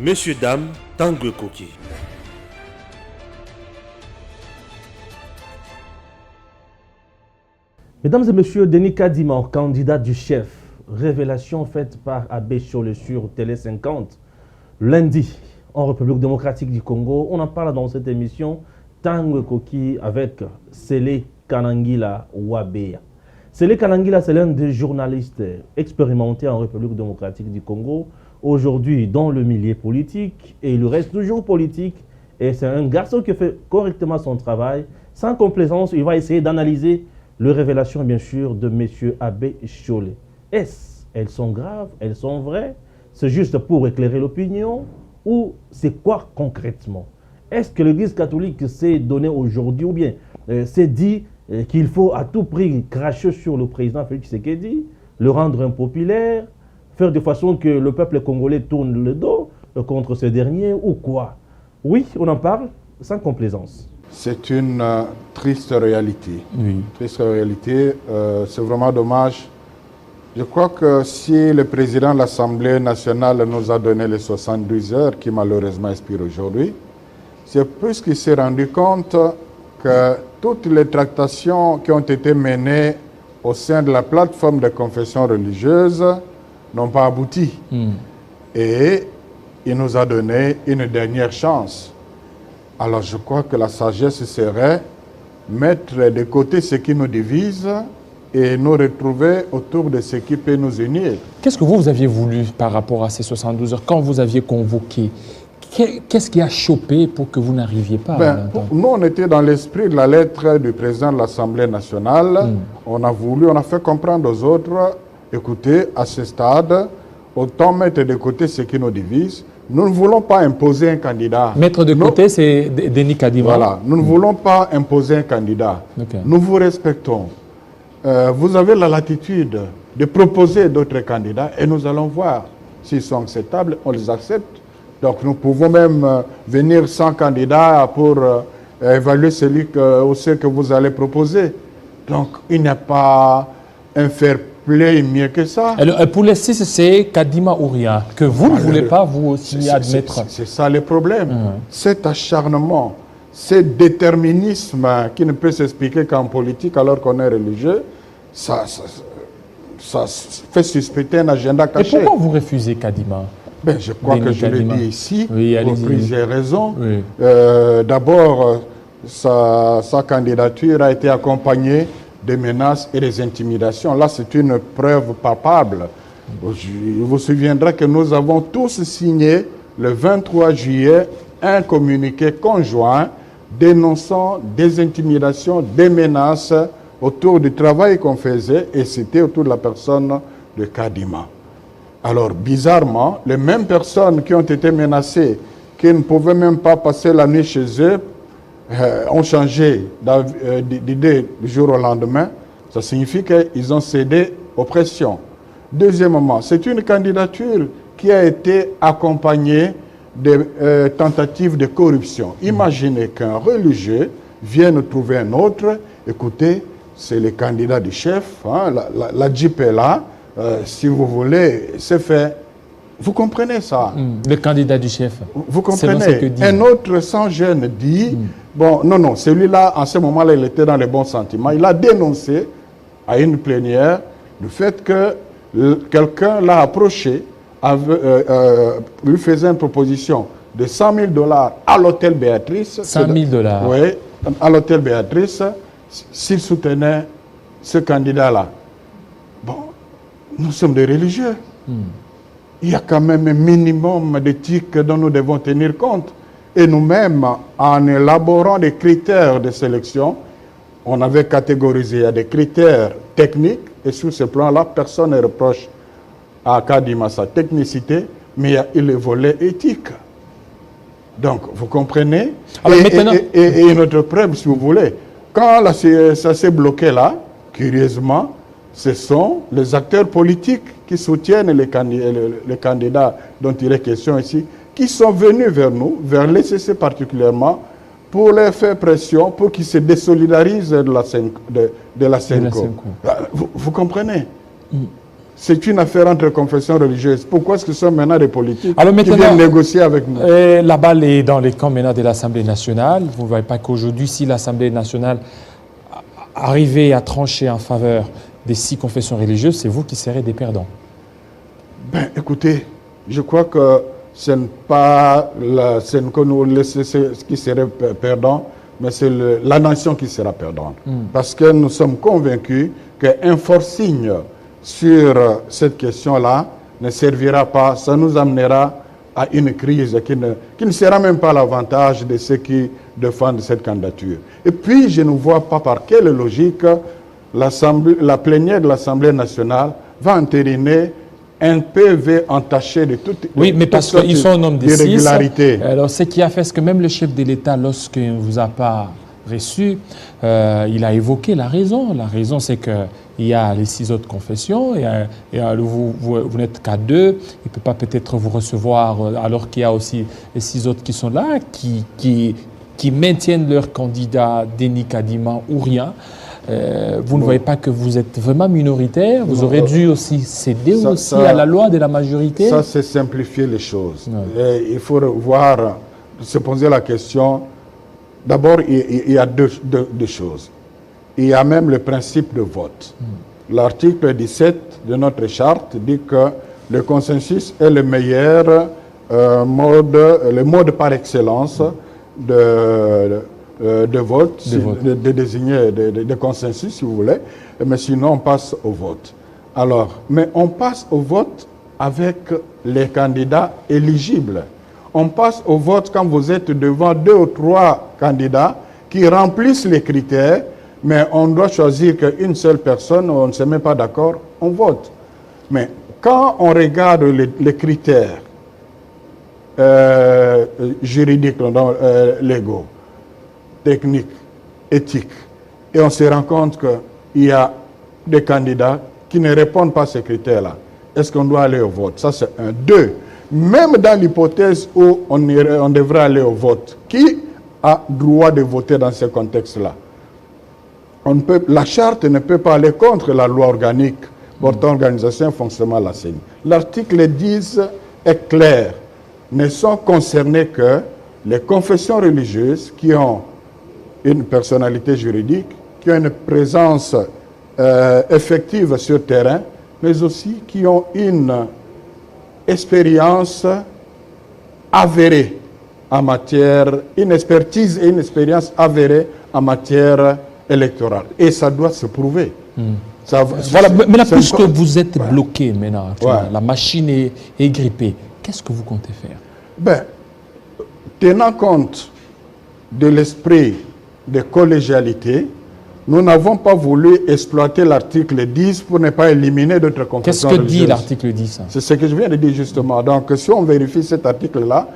Messieurs, dames, Tanguy Koki. Mesdames et messieurs, Denis Kadima, candidat du chef. Révélation faite par Abbé Cholé sur Télé 50 lundi en République démocratique du Congo. On en parle dans cette émission Tanguy Koki avec Sélé Kanangila Wabeya. Sélé Kanangila, c'est l'un des journalistes expérimentés en République démocratique du Congo, aujourd'hui dans le milieu politique, et il reste toujours politique. Et c'est un garçon qui fait correctement son travail. Sans complaisance, il va essayer d'analyser les révélations, bien sûr, de M. Abbé Cholé. Est-ce elles sont graves, elles sont vraies? C'est juste pour éclairer l'opinion? Ou c'est quoi concrètement? Est-ce que l'Église catholique s'est donnée aujourd'hui, ou bien s'est dit qu'il faut à tout prix cracher sur le président Félix Tshisekedi, le rendre impopulaire, faire de façon que le peuple congolais tourne le dos contre ce dernier, ou quoi? Oui, on en parle sans complaisance. C'est une triste réalité. Oui. Triste réalité, c'est vraiment dommage. Je crois que si le président de l'Assemblée nationale nous a donné les 72 heures, qui malheureusement expirent aujourd'hui, c'est parce qu'il s'est rendu compte que toutes les tractations qui ont été menées au sein de la plateforme de confession religieuse n'ont pas abouti. Et il nous a donné une dernière chance. Alors je crois que la sagesse serait mettre de côté ce qui nous divise et nous retrouver autour de ce qui peut nous unir. Qu'est-ce que vous aviez voulu par rapport à ces 72 heures? Quand vous aviez convoqué, qu'est-ce qui a chopé pour que vous n'arriviez pas à l'entendre? Nous, on était dans l'esprit de la lettre du président de l'Assemblée nationale. On a fait comprendre aux autres, écoutez, à ce stade, autant mettre de côté ce qui nous divise. Nous ne voulons pas imposer un candidat. Mettre de côté, c'est Denis Kadima. Voilà, nous ne voulons pas imposer un candidat. Okay. Nous vous respectons. Vous avez la latitude de proposer d'autres candidats et nous allons voir s'ils sont acceptables, on les accepte. Donc nous pouvons même venir sans candidat pour évaluer celui ou ceux que vous allez proposer. Donc il n'y a pas un fair play mieux que ça. Alors, pour les 6, c'est Kadima ou rien, que vous ne voulez pas vous aussi admettre. C'est ça le problème. Cet acharnement, ce déterminisme qui ne peut s'expliquer qu'en politique alors qu'on est religieux, ça fait suspecter un agenda caché. Et pourquoi vous refusez Kadima? Ben, je crois que je l'ai dit ici, oui, pour plusieurs raisons. Oui. D'abord, sa candidature a été accompagnée des menaces et des intimidations. Là, c'est une preuve palpable. Il vous souviendra que nous avons tous signé le 23 juillet un communiqué conjoint dénonçant des intimidations, des menaces autour du travail qu'on faisait, et c'était autour de la personne de Kadima. Alors, bizarrement, les mêmes personnes qui ont été menacées, qui ne pouvaient même pas passer la nuit chez eux, ont changé d'idée du jour au lendemain. Ça signifie qu'ils ont cédé aux pressions. Deuxièmement, c'est une candidature qui a été accompagnée de tentatives de corruption. Imaginez qu'un religieux vienne trouver un autre. Écoutez, c'est le candidat du chef, hein, la Jeep est là. Si vous voulez, c'est fait. Vous comprenez ça? Le candidat du chef. Vous comprenez? Un autre sans gêne dit, bon, non, celui-là, en ce moment-là, il était dans les bons sentiments. Il a dénoncé à une plénière le fait que quelqu'un l'a approché, lui faisait une proposition de $100 000 à l'hôtel Béatrice. $100 000? Oui, à l'hôtel Béatrice, s'il soutenait ce candidat-là. Bon, nous sommes des religieux. Il y a quand même un minimum d'éthique dont nous devons tenir compte. Et nous-mêmes, en élaborant des critères de sélection, on avait catégorisé, il y a des critères techniques, et sur ce plan-là, personne ne reproche à Kadima sa technicité, mais il y a le volet éthique. Donc, vous comprenez? Alors, maintenant... et une autre preuve, si vous voulez, quand ça s'est bloqué là, curieusement, ce sont les acteurs politiques qui soutiennent les candidats dont il est question ici, qui sont venus vers nous, vers l'ECC particulièrement, pour leur faire pression, pour qu'ils se désolidarisent de la Senco. Vous comprenez? c'est une affaire entre confessions religieuses. Pourquoi est-ce que ce sont maintenant des politiques Alors qui maintenant, viennent négocier avec nous? la balle est dans les camps maintenant de l'Assemblée nationale. Vous ne voyez pas qu'aujourd'hui, si l'Assemblée nationale arrivait à trancher en faveur des 6 confessions religieuses, c'est vous qui serez des perdants. Ben, écoutez, je crois que ce n'est pas ce qui serait perdant, mais c'est la nation qui sera perdante. Parce que nous sommes convaincus qu'un fort signe sur cette question-là ne servira pas, ça nous amènera à une crise qui ne sera même pas l'avantage de ceux qui défendent cette candidature. Et puis, je ne vois pas par quelle logique la plénière de l'Assemblée nationale va entériner un PV entaché de toutes Oui, mais parce qu'ils sont un homme des 6. Alors, ce qui a fait, c'est que même le chef de l'État, lorsqu'il ne vous a pas reçu, il a évoqué la raison. La raison, c'est qu'il y a les 6 autres confessions, et vous n'êtes qu'à 2, il ne peut pas peut-être vous recevoir, alors qu'il y a aussi les 6 autres qui sont là, qui maintiennent leur candidat Denis Kadima ou rien. Vous ne voyez pas que vous êtes vraiment minoritaire? Vous aurez dû aussi céder à la loi de la majorité? Ça, c'est simplifier les choses. Ouais. Il faut se poser la question. D'abord, il y a deux choses. Il y a même le principe de vote. L'article 17 de notre charte dit que le consensus est le meilleur le mode par excellence de vote, de désigner de consensus, si vous voulez. Mais sinon, on passe au vote. Alors, mais on passe au vote avec les candidats éligibles. On passe au vote quand vous êtes devant 2 ou 3 candidats qui remplissent les critères, mais on doit choisir qu'une seule personne, on ne se met pas d'accord, on vote. Mais quand on regarde les critères juridiques, légaux, techniques, éthiques, et on se rend compte qu'il y a des candidats qui ne répondent pas à ces critères-là, est-ce qu'on doit aller au vote? Ça, c'est 1. 2. Même dans l'hypothèse où on devrait aller au vote, qui a droit de voter dans ce contexte-là? La charte ne peut pas aller contre la loi organique portant organisation et fonctionnement de la CENI. L'article 10 est clair. Ne sont concernés que les confessions religieuses qui ont une personnalité juridique, qui ont une présence effective sur terrain, mais aussi qui ont une expérience avérée en matière, une expertise et une expérience avérée en matière électorale. Et ça doit se prouver. Voilà, maintenant, puisque vous êtes bloqué maintenant, la machine est grippée, qu'est-ce que vous comptez faire? Ben, tenant compte de l'esprit de collégialité, nous n'avons pas voulu exploiter l'article 10 pour ne pas éliminer d'autres confessions religieuses. Qu'est-ce que dit l'article 10? C'est ce que je viens de dire justement. Donc, si on vérifie cet article-là,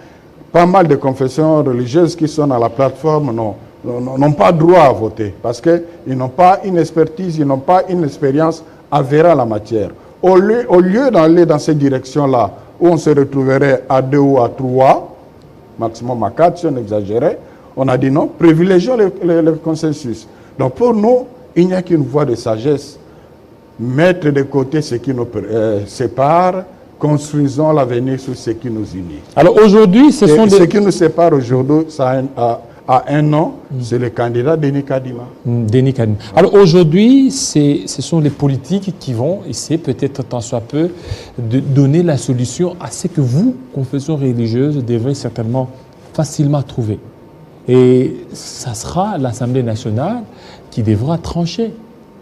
pas mal de confessions religieuses qui sont à la plateforme n'ont pas droit à voter parce qu'ils n'ont pas une expertise, ils n'ont pas une expérience avérée en la matière. Au lieu d'aller dans cette direction-là, où on se retrouverait à 2 ou à 3, maximum à 4 si on exagérait, on a dit non, privilégions le consensus. Donc pour nous, il n'y a qu'une voie de sagesse. Mettre de côté ce qui nous sépare, construisons l'avenir sur ce qui nous unit. Alors aujourd'hui, ce qui nous sépare aujourd'hui, ça a un nom, c'est le candidat Denis Kadima. Denis Kadima. Alors aujourd'hui, ce sont les politiques qui vont essayer peut-être tant soit peu de donner la solution à ce que vous, confessions religieuses, devrez certainement facilement trouver. Et ça sera l'Assemblée nationale qui devra trancher.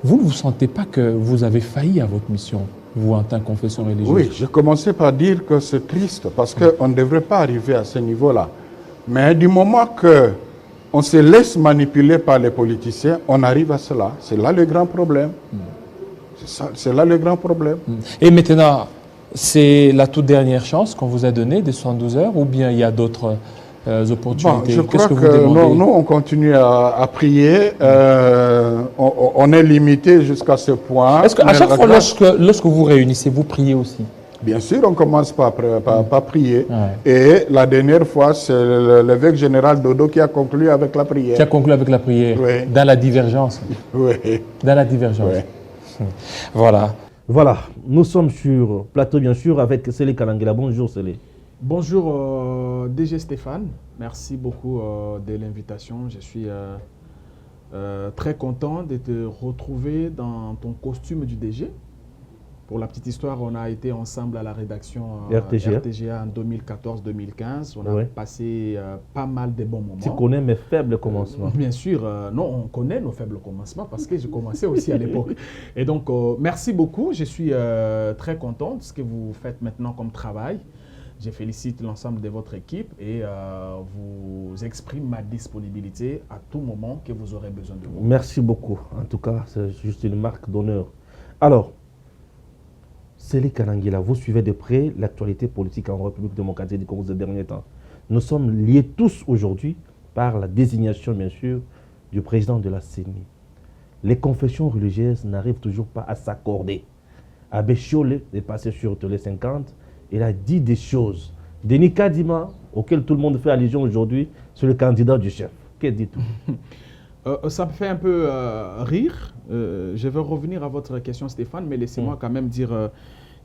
Vous ne vous sentez pas que vous avez failli à votre mission, vous, en tant que confession religieuse? Oui, je commençais par dire que c'est triste parce qu'on ne devrait pas arriver à ce niveau-là. Mais du moment qu'on se laisse manipuler par les politiciens, on arrive à cela. C'est là le grand problème. C'est là le grand problème. Et maintenant, c'est la toute dernière chance qu'on vous a donnée des 72 heures ou bien il y a d'autres opportunités? Je crois que nous, on continue à prier. On est limité jusqu'à ce point. Est-ce qu'à chaque fois, lorsque vous réunissez, vous priez aussi? Bien sûr, on commence par prier. Ouais. Et la dernière fois, c'est l'évêque général Dodo qui a conclu avec la prière. Qui a conclu avec la prière, oui. Dans la divergence. Oui. Dans la divergence. Oui. Voilà. Voilà, nous sommes sur plateau bien sûr avec Sélé Kalangila. Bonjour Sélé. Bonjour DG Stéphane, merci beaucoup de l'invitation. Je suis très content de te retrouver dans ton costume du DG. Pour la petite histoire, on a été ensemble à la rédaction RTGA en 2014-2015. On a passé pas mal de bons moments. Tu connais mes faibles commencements. Bien sûr, non, on connaît nos faibles commencements parce que j'ai commencé aussi à l'époque. Et donc, merci beaucoup. Je suis très content de ce que vous faites maintenant comme travail. Je félicite l'ensemble de votre équipe et vous exprime ma disponibilité à tout moment que vous aurez besoin de moi. Merci beaucoup. En tout cas, c'est juste une marque d'honneur. Alors, Sélé Kalangila, vous suivez de près l'actualité politique en République démocratique du Congo ces derniers temps. Nous sommes liés tous aujourd'hui par la désignation, bien sûr, du président de la CENI. Les confessions religieuses n'arrivent toujours pas à s'accorder. Abbé Chiolé est passé sur Télé 50. Il a dit des choses. Denis Kadima, auquel tout le monde fait allusion aujourd'hui, c'est le candidat du chef. Que dites-vous? Ça me fait un peu rire. Je vais revenir à votre question, Stéphane, mais laissez-moi quand même dire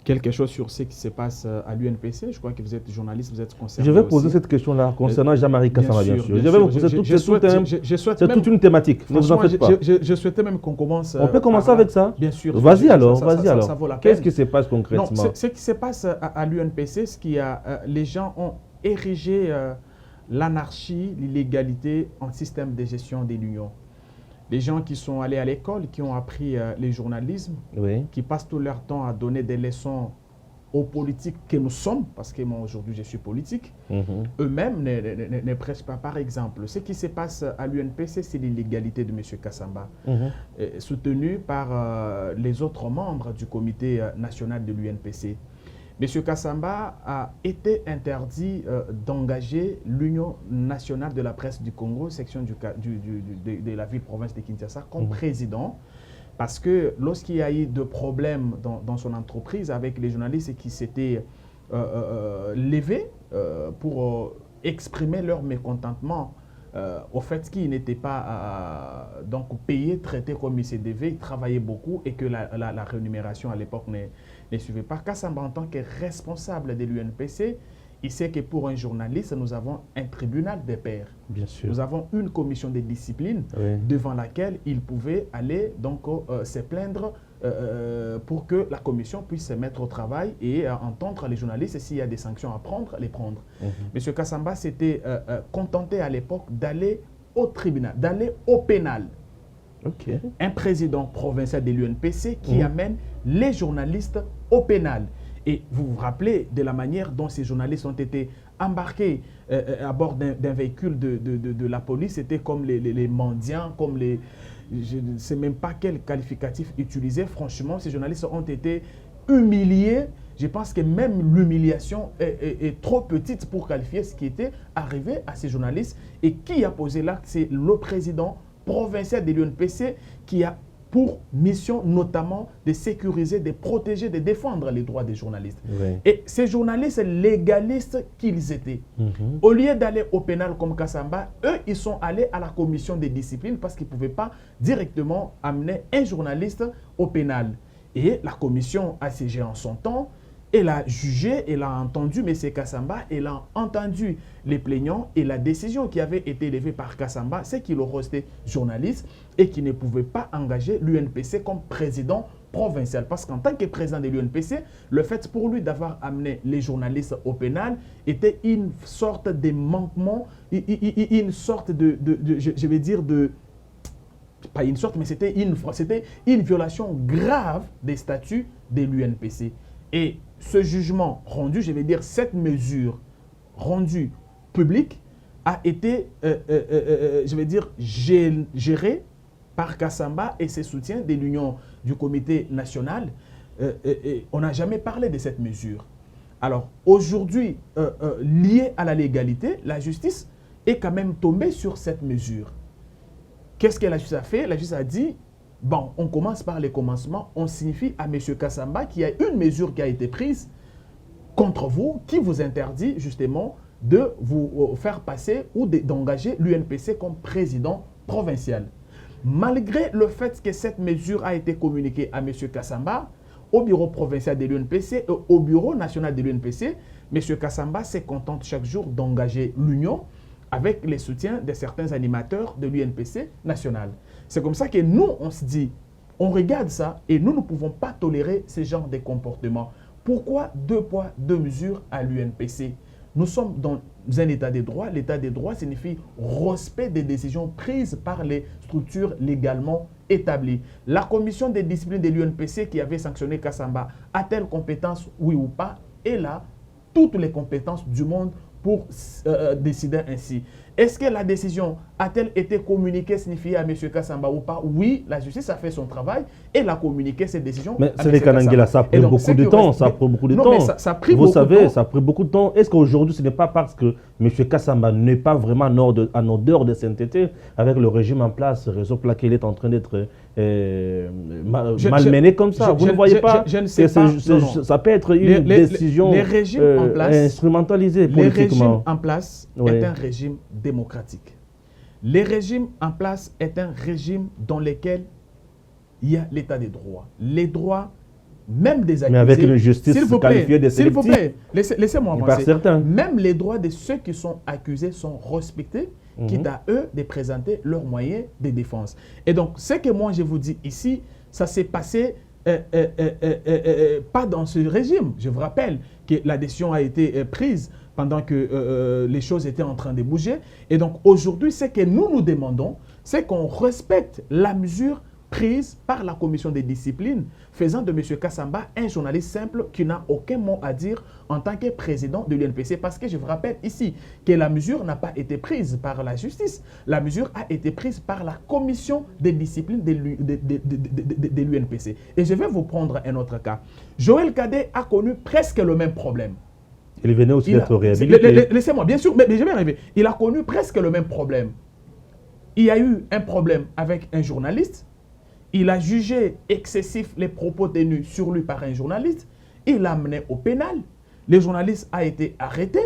quelque chose sur ce qui se passe à l'UNPC. Je crois que vous êtes journaliste, vous êtes concerné. Je vais poser cette question-là concernant Jean-Marie Kassama, bien sûr. Je vais vous poser c'est toute une thématique. Ne vous en faites pas. Je souhaitais même qu'on commence. On peut commencer avec ça? Bien sûr. Vas-y alors, Qu'est-ce qui se passe concrètement? Ce qui se passe à l'UNPC, c'est que les gens ont érigé l'anarchie, l'illégalité en système de gestion de l'Union. Les gens qui sont allés à l'école, qui ont appris le journalisme, qui passent tout leur temps à donner des leçons aux politiques que nous sommes, parce que moi aujourd'hui je suis politique, eux-mêmes ne prêchent pas par exemple. Ce qui se passe à l'UNPC, c'est l'illégalité de M. Kassamba, soutenu par les autres membres du comité national de l'UNPC. M. Kassamba a été interdit d'engager l'Union nationale de la presse du Congo, section de la ville-province de Kinshasa, comme président, parce que lorsqu'il y a eu de problèmes dans son entreprise avec les journalistes qui s'étaient levés pour exprimer leur mécontentement au fait qu'ils n'étaient pas donc payés, traités comme ils se devaient, ils travaillaient beaucoup et que la rémunération à l'époque ne suivait pas. Kassamba, en tant que responsable de l'UNPC, il sait que pour un journaliste, nous avons un tribunal des pairs. Bien sûr. Nous avons une commission de discipline devant laquelle il pouvait aller donc, se plaindre pour que la commission puisse se mettre au travail et entendre les journalistes et s'il y a des sanctions à prendre, les prendre. M. Kassamba s'était contenté à l'époque d'aller au tribunal, d'aller au pénal. Un président provincial de l'UNPC qui amène les journalistes au pénal. Et vous vous rappelez de la manière dont ces journalistes ont été embarqués à bord d'un véhicule de la police. C'était comme les mendiants, comme les... Je ne sais même pas quel qualificatif utiliser. Franchement, ces journalistes ont été humiliés. Je pense que même l'humiliation est trop petite pour qualifier ce qui était arrivé à ces journalistes. Et qui a posé l'acte? C'est le président provincial de l'UNPC qui a pour mission notamment de sécuriser, de protéger, de défendre les droits des journalistes. Et ces journalistes légalistes qu'ils étaient, au lieu d'aller au pénal comme Kassamba, eux, ils sont allés à la commission des disciplines parce qu'ils ne pouvaient pas directement amener un journaliste au pénal. Et la commission a siégé en son temps, elle a jugé, elle a entendu M. Kassamba, elle a entendu les plaignants et la décision qui avait été élevée par Kassamba, c'est qu'il restait journaliste et qu'il ne pouvait pas engager l'UNPC comme président provincial. Parce qu'en tant que président de l'UNPC, le fait pour lui d'avoir amené les journalistes au pénal était une sorte de manquement, une sorte je vais dire pas une sorte, mais c'était une violation grave des statuts de l'UNPC. Et ce jugement rendu, je vais dire cette mesure rendue publique, a été, je vais dire, gérée par Kassamba et ses soutiens de l'Union du comité national. On n'a jamais parlé de cette mesure. Alors aujourd'hui, lié à la légalité, la justice est quand même tombée sur cette mesure. Qu'est-ce que la justice a fait? La justice a dit, bon, on commence par les commencements, on signifie à M. Kassamba qu'il y a une mesure qui a été prise contre vous, qui vous interdit justement de vous faire passer ou d'engager l'UNPC comme président provincial. Malgré le fait que cette mesure a été communiquée à M. Kassamba, au bureau provincial de l'UNPC et au bureau national de l'UNPC, M. Kassamba se contente chaque jour d'engager l'union avec les soutiens de certains animateurs de l'UNPC national. C'est comme ça que nous, on se dit, on regarde ça et nous ne pouvons pas tolérer ce genre de comportement. Pourquoi 2 poids, 2 mesures à l'UNPC? Nous sommes dans un état de droit. L'état de droit signifie respect des décisions prises par les structures légalement établies. La commission des disciplines de l'UNPC qui avait sanctionné Kassamba a-t-elle compétence, oui ou pas? Elle a toutes les compétences du monde pour décider ainsi. Est-ce que la décision a-t-elle été communiquée, signifiée à M. Kassamba ou pas? Oui, la justice a fait son travail et a communiqué cette décision. Mais c'est les Kanangela, ça a pris beaucoup de temps. Ça a pris beaucoup de temps. Mais ça a pris Vous beaucoup savez, de temps. ça a pris beaucoup de temps. Est-ce qu'aujourd'hui, ce n'est pas parce que M. Kassamba n'est pas vraiment en odeur de sainteté avec le régime en place, réseau pour lequel il est en train d'être malmené comme ça? Vous ne voyez pas? Je ne sais pas. Ça peut être une décision instrumentalisée politiquement. Le régime en place est un régime démocratique. Le régime en place est un régime dans lequel il y a l'état des droits. Les droits, même des accusés. Mais avec une justice qualifiée de sélective. S'il vous plaît, laissez-moi avancer. Certains. Même les droits de ceux qui sont accusés sont respectés, quitte à eux de présenter leurs moyens de défense. Et donc, ce que moi je vous dis ici, ça s'est passé pas dans ce régime. Je vous rappelle que la décision a été prise pendant que les choses étaient en train de bouger. Et donc aujourd'hui, ce que nous demandons, c'est qu'on respecte la mesure prise par la commission des disciplines, faisant de M. Kassamba un journaliste simple qui n'a aucun mot à dire en tant que président de l'UNPC. Parce que je vous rappelle ici que la mesure n'a pas été prise par la justice. La mesure a été prise par la commission des disciplines de l'UNPC. Et je vais vous prendre un autre cas. Joël Cadet a connu presque le même problème. Il venait aussi d'être réhabilité. Laissez-moi, bien sûr, mais je vais arriver. Il a connu presque le même problème. Il y a eu un problème avec un journaliste. Il a jugé excessif les propos tenus sur lui par un journaliste. Il l'a amené au pénal. Le journaliste a été arrêté.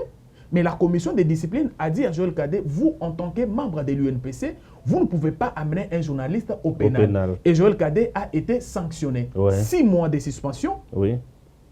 Mais la commission des disciplines a dit à Joël Cadet, vous, en tant que membre de l'UNPC, vous ne pouvez pas amener un journaliste au pénal. Et Joël Cadet a été sanctionné. 6 mois de suspension. Oui.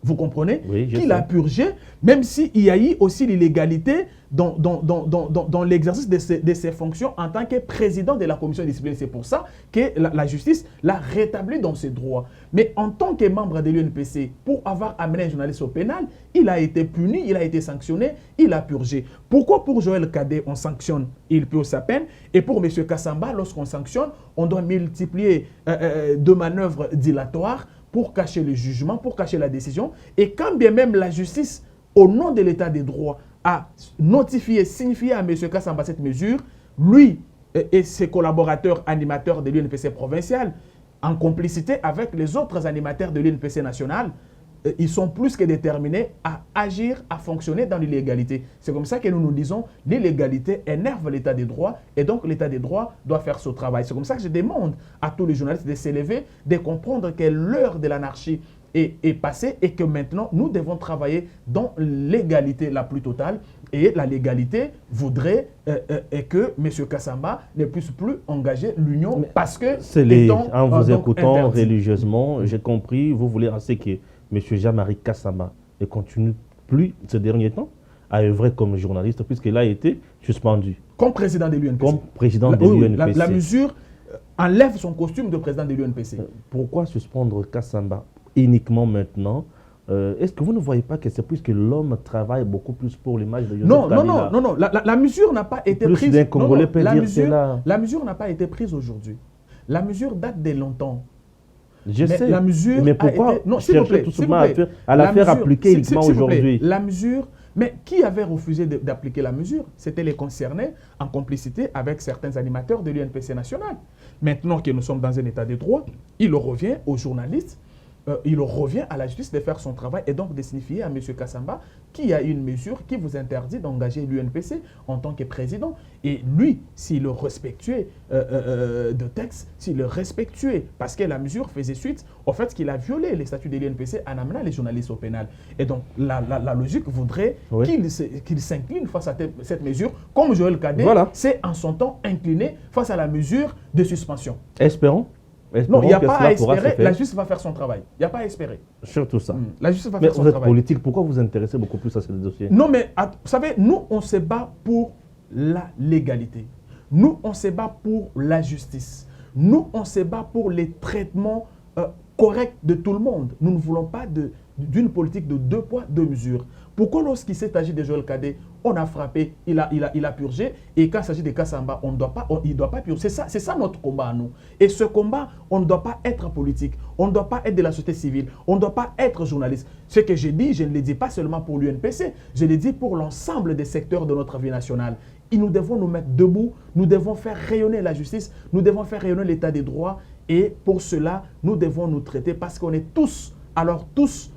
Vous comprenez? Oui, qu'il a purgé, même s'il y a eu aussi l'illégalité dans l'exercice de ses fonctions en tant que président de la commission de discipline. C'est pour ça que la justice l'a rétabli dans ses droits. Mais en tant que membre de l'UNPC, pour avoir amené un journaliste au pénal, il a été puni, il a été sanctionné, il a purgé. Pourquoi pour Joël Cadet, on sanctionne, il purge sa peine, et pour M. Kassamba, lorsqu'on sanctionne, on doit multiplier de manœuvres dilatoires pour cacher le jugement, pour cacher la décision. Et quand bien même la justice, au nom de l'état des droits, a notifié, signifié à M. Kassamba cette mesure, lui et ses collaborateurs animateurs de l'UNPC provincial, en complicité avec les autres animateurs de l'UNPC national, ils sont plus que déterminés à agir, à fonctionner dans l'illégalité. C'est comme ça que nous disons l'illégalité énerve l'état des droits et donc l'état des droits doit faire son travail. C'est comme ça que je demande à tous les journalistes de s'élever, de comprendre que l'heure de l'anarchie est passée et que maintenant nous devons travailler dans l'égalité la plus totale. Et la légalité voudrait que M. Kassamba ne puisse plus engager l'union parce que en vous écoutant interdit religieusement, j'ai compris, vous voulez assez que M. Jean-Marie Kassamba ne continue plus ces derniers temps à œuvrer comme journaliste puisqu'il a été suspendu. Comme président de l'UNPC. Comme président de l'UNPC. La mesure enlève son costume de président de l'UNPC. Pourquoi suspendre Kassamba uniquement maintenant? Est-ce que vous ne voyez pas que c'est plus que l'homme travaille beaucoup plus pour l'image de Joseph Kabila? Non. La mesure n'a pas été prise. La mesure n'a pas été prise aujourd'hui. La mesure date de longtemps. Je sais. La mesure mais pourquoi chercher tout simplement à la faire appliquer uniquement aujourd'hui? La mesure, mais qui avait refusé d'appliquer la mesure? C'était les concernés en complicité avec certains animateurs de l'UNPC national. Maintenant que nous sommes dans un état de droit, il revient aux journalistes, il revient à la justice de faire son travail et donc de signifier à M. Kassamba qu'il y a une mesure qui vous interdit d'engager l'UNPC en tant que président. Et lui, s'il le respectuait de texte, s'il le respectuait, parce que la mesure faisait suite au fait qu'il a violé les statuts de l'UNPC en amenant les journalistes au pénal. Et donc, la logique voudrait qu'il s'incline face à cette mesure, comme Joël Cadet s'est en son temps incliné face à la mesure de suspension. Espérons. Non, il n'y a pas à pourra se espérer. faire. La justice va faire son travail. Il n'y a pas à espérer. Surtout ça. La justice va Mais faire son vous êtes travail. politique, pourquoi vous vous intéressez beaucoup plus à ce dossier? Non, mais vous savez, nous, on se bat pour la légalité. Nous, on se bat pour la justice. Nous, on se bat pour les traitements corrects de tout le monde. Nous ne voulons pas d'une politique de 2 poids, 2 mesures. Pourquoi lorsqu'il s'est agi de Joël Cadet, on a frappé, il a purgé, et quand il s'agit de Kassamba, il ne doit pas purger. C'est ça notre combat à nous. Et ce combat, on ne doit pas être politique, on ne doit pas être de la société civile, on ne doit pas être journaliste. Ce que je dis, je ne le dis pas seulement pour l'UNPC, je le dis pour l'ensemble des secteurs de notre vie nationale. Et nous devons nous mettre debout, nous devons faire rayonner la justice, nous devons faire rayonner l'état des droits, et pour cela, nous devons nous traiter parce qu'on est tous, alors tous,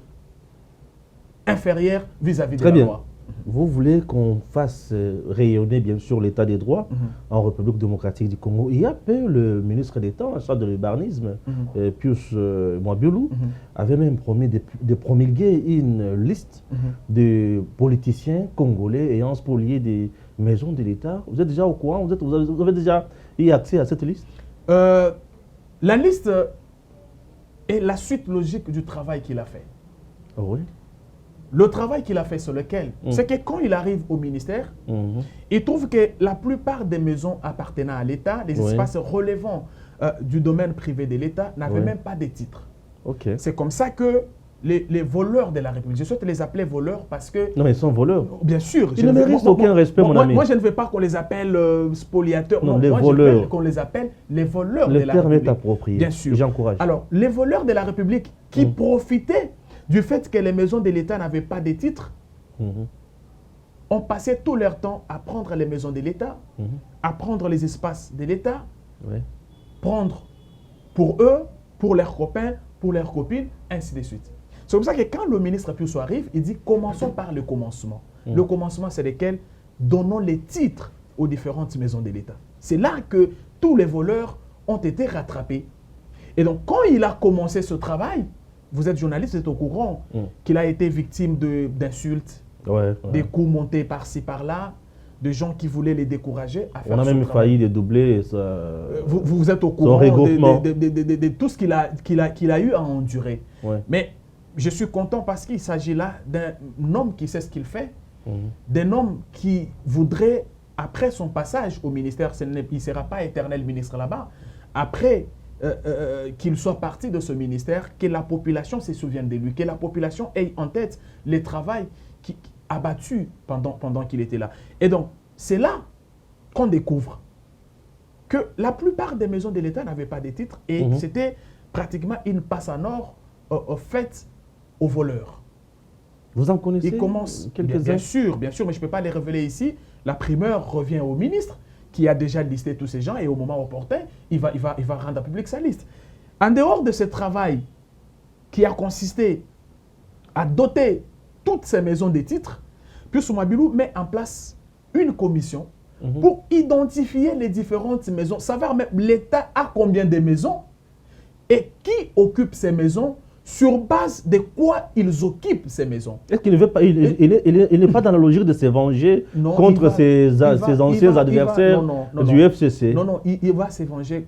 inférieurs vis-à-vis de la loi. Vous voulez qu'on fasse rayonner, bien sûr, l'état des droits en République démocratique du Congo. Il y a peu, le ministre d'État en charge de l'urbanisme, Pius Mwabiolu, avait même promis de promulguer une liste de politiciens congolais ayant spolié des maisons de l'État. Vous êtes déjà au courant? Vous avez déjà eu accès à cette liste? La liste est la suite logique du travail qu'il a fait. Oui. Le travail qu'il a fait sur lequel, c'est que quand il arrive au ministère, il trouve que la plupart des maisons appartenant à l'État, des espaces relevant du domaine privé de l'État, n'avaient même pas de titres. C'est comme ça que les voleurs de la République, je souhaite les appeler voleurs parce que... Non mais ils sont voleurs. Bien sûr. Ils ne méritent aucun respect, mon ami. Moi, je ne veux pas qu'on les appelle spoliateurs. Non, les moi, voleurs. je veux qu'on les appelle les voleurs de la République. Le terme est approprié. Bien sûr. J'encourage. Alors, les voleurs de la République qui profitaient du fait que les maisons de l'État n'avaient pas de titres, ont passé tout leur temps à prendre les maisons de l'État, à prendre les espaces de l'État, prendre pour eux, pour leurs copains, pour leurs copines, ainsi de suite. C'est comme ça que quand le ministre Pius arrive, il dit commençons par le commencement. Le commencement, c'est lequel? Donnons les titres aux différentes maisons de l'État. C'est là que tous les voleurs ont été rattrapés. Et donc, quand il a commencé ce travail, vous êtes journaliste, vous êtes au courant qu'il a été victime d'insultes, des coups montés par-ci, par-là, de gens qui voulaient les décourager à faire On a même failli dédoubler vous êtes au courant de tout ce qu'il a eu à endurer. Mais je suis content parce qu'il s'agit là d'un homme qui sait ce qu'il fait, d'un homme qui voudrait, après son passage au ministère, il ne sera pas éternel ministre là-bas, après qu'il soit parti de ce ministère, que la population se souvienne de lui, que la population ait en tête le travail qui abattu pendant qu'il était là. Et donc, c'est là qu'on découvre que la plupart des maisons de l'État n'avaient pas de titres et c'était pratiquement une passe en or faite aux voleurs. Vous en connaissez quelques-uns? Bien sûr, mais je ne peux pas les révéler ici. La primeur revient au ministre qui a déjà listé tous ces gens et au moment opportun, il va rendre public sa liste. En dehors de ce travail qui a consisté à doter toutes ces maisons de titres, Pius Mwabiolu met en place une commission pour identifier les différentes maisons, savoir même l'État a combien de maisons et qui occupe ces maisons, sur base de quoi ils occupent ces maisons. Est-ce qu'il ne veut pas, il n'est pas dans la logique de se venger contre ses anciens adversaires du FCC? Non, il va se venger.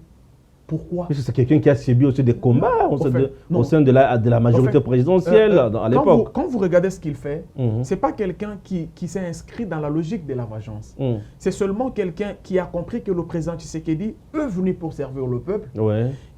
Pourquoi? Parce que c'est quelqu'un qui a subi aussi des combats au sein de la majorité présidentielle à l'époque. Quand vous regardez ce qu'il fait, ce n'est pas quelqu'un qui s'est inscrit dans la logique de la vengeance. C'est seulement quelqu'un qui a compris que le président Tshisekedi est venu pour servir le peuple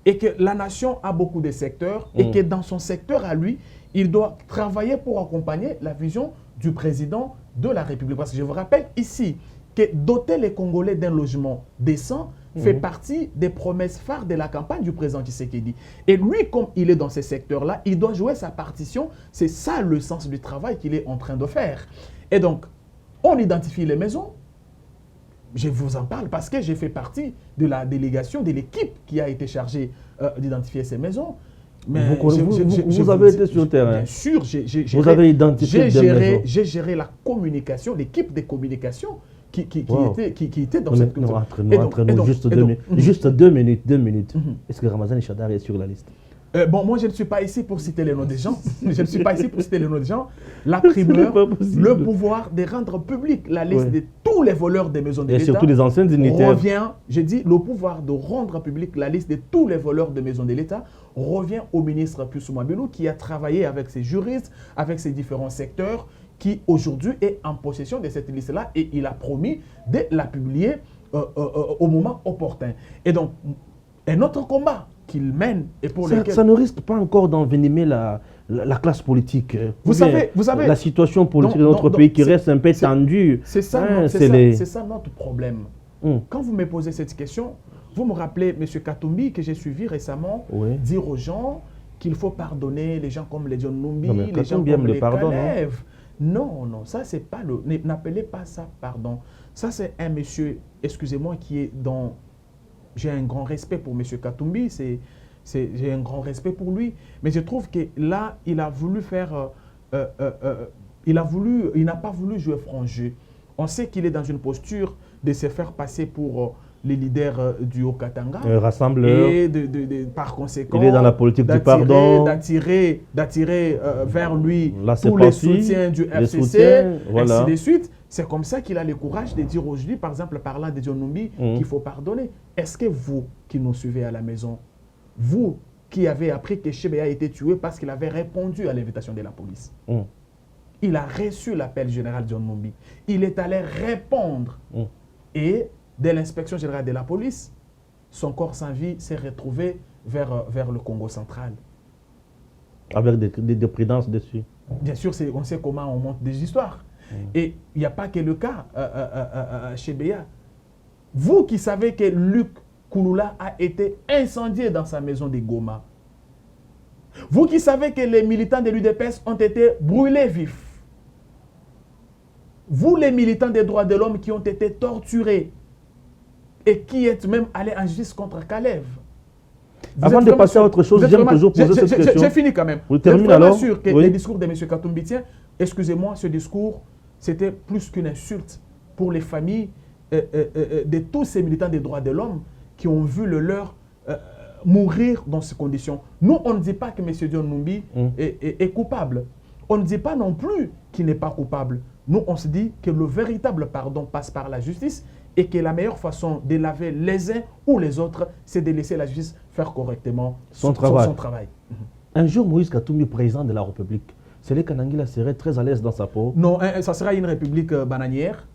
et que la nation a beaucoup de secteurs et que dans son secteur à lui, il doit travailler pour accompagner la vision du président de la République. Parce que je vous rappelle ici que doter les Congolais d'un logement décent fait partie des promesses phares de la campagne du président Tshisekedi. Et lui, comme il est dans ces secteurs-là, il doit jouer sa partition. C'est ça le sens du travail qu'il est en train de faire. Et donc, on identifie les maisons. Je vous en parle parce que j'ai fait partie de la délégation, de l'équipe qui a été chargée d'identifier ces maisons. Mais vous avez été sur le terrain. Bien sûr, vous avez identifié des maisons. J'ai géré la communication, l'équipe de communication qui était dans cette commission. Entre nous, juste 2 minutes. Est-ce que Ramazan Chadar est sur la liste? Bon, moi, je ne suis pas ici pour citer les noms des gens. Je ne suis pas ici pour citer les noms des gens. La primeur, le pouvoir de rendre public la liste de tous les voleurs des maisons de l'État. Et surtout les anciens dignitaires. Revient, je dis, le pouvoir de rendre public la liste de tous les voleurs des maisons de l'État revient au ministre Pius Mwabelu qui a travaillé avec ses juristes, avec ses différents secteurs, qui aujourd'hui est en possession de cette liste-là et il a promis de la publier au moment opportun. Et donc, un autre combat qu'il mène et pour lequel... Ça ne risque pas encore d'envenimer la classe politique. Vous savez, la situation politique de notre pays qui reste un peu tendue. C'est ça, c'est ça notre problème. Quand vous me posez cette question, vous me rappelez M. Katumbi que j'ai suivi récemment dire aux gens qu'il faut pardonner les gens comme les John Numbi, les gens comme les Kalev. Non, non, ça c'est pas le... N'appelez pas ça pardon. Ça c'est un monsieur, excusez-moi, qui est dans... J'ai un grand respect pour M. Katumbi, j'ai un grand respect pour lui. Mais je trouve que là, il a voulu faire... il n'a pas voulu jouer franc jeu. On sait qu'il est dans une posture de se faire passer pour les leaders du Haut-Katanga. Rassembleur. Et par conséquent, il est dans la politique du pardon. D'attirer vers lui tous les soutiens du FCC, ainsi de suite. C'est comme ça qu'il a le courage de dire aujourd'hui, par exemple, parlant de John Numbi, qu'il faut pardonner. Est-ce que vous, qui nous suivez à la maison, vous qui avez appris que Chebeya a été tué parce qu'il avait répondu à l'invitation de la police, il a reçu l'appel général de John Numbi, il est allé répondre et de l'inspection générale de la police, son corps sans vie s'est retrouvé vers le Congo central. Avec des prudences dessus. Bien sûr, on sait comment on monte des histoires. Et il n'y a pas que le cas chez Béa. Vous qui savez que Luc Kouloula a été incendié dans sa maison de Goma. Vous qui savez que les militants de l'UDPS ont été brûlés vifs. Vous les militants des droits de l'homme qui ont été torturés et qui êtes même allés en justice contre Kalev. Avant de passer à autre chose, j'aime toujours poser cette question. J'ai fini quand même. Vous terminez alors? Je suis sûr que le discours de M. Katumbi, excusez-moi, ce discours, c'était plus qu'une insulte pour les familles de tous ces militants des droits de l'homme qui ont vu le leur mourir dans ces conditions. Nous, on ne dit pas que M. John Numbi est coupable. On ne dit pas non plus qu'il n'est pas coupable. Nous, on se dit que le véritable pardon passe par la justice et que la meilleure façon de laver les uns ou les autres, c'est de laisser la justice faire correctement son travail. Un jour, Moïse Katumbi, président de la République, Sélé Kanangila serait très à l'aise dans sa peau. Non, ça sera une république bananière,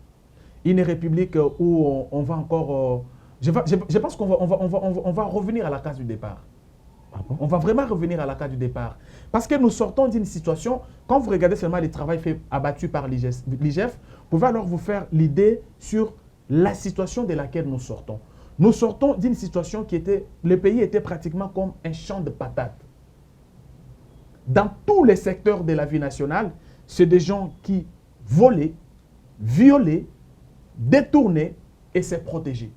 une république où on va encore... je pense qu'on va revenir à la case du départ. Ah bon? On va vraiment revenir à la case du départ. Parce que nous sortons d'une situation, quand vous regardez seulement les travaux faits abattus par l'IGF, vous pouvez alors vous faire l'idée sur la situation de laquelle nous sortons. Nous sortons d'une situation qui était... Le pays était pratiquement comme un champ de patates. Dans tous les secteurs de la vie nationale, c'est des gens qui volaient, violaient, détournaient et se protégeaient.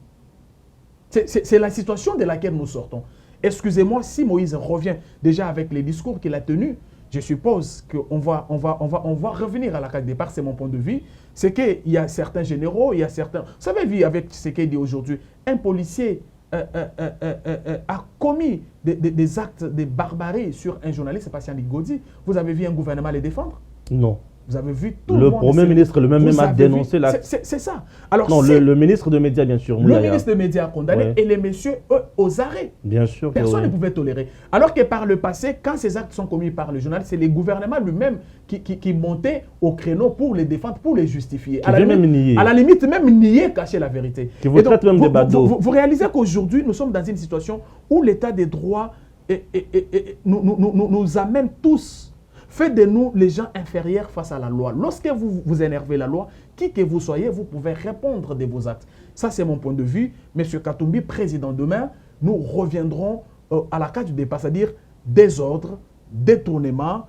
C'est la situation de laquelle nous sortons. Excusez-moi, si Moïse revient déjà avec les discours qu'il a tenus, je suppose qu'on va revenir à la case de départ, c'est mon point de vue. C'est qu'il y a certains généraux, il y a certains... Vous savez, vu avec ce qu'il dit aujourd'hui, un policier a commis des actes de barbarie sur un journaliste, Patient Godi. Vous avez vu un gouvernement les défendre? Non. Vous avez vu tout le monde. Le Premier ministre lui-même a dénoncé la... C'est ça. Alors, non, le ministre des Médias, bien sûr. Le ministre des Médias a condamné et les messieurs, eux, aux arrêts. Bien sûr. Personne ne pouvait tolérer. Alors que par le passé, quand ces actes sont commis par le journaliste, c'est le gouvernement lui-même qui montait au créneau pour les défendre, pour les justifier. À la limite, même nier, cacher la vérité. Qui vous traite même de badauds. Vous réalisez qu'aujourd'hui, nous sommes dans une situation où l'état des droits nous amène tous. Faites de nous les gens inférieurs face à la loi. Lorsque vous vous énervez la loi, qui que vous soyez, vous pouvez répondre de vos actes. Ça, c'est mon point de vue. Monsieur Katumbi, président demain, nous reviendrons à la case du départ, c'est-à-dire désordre, détournement.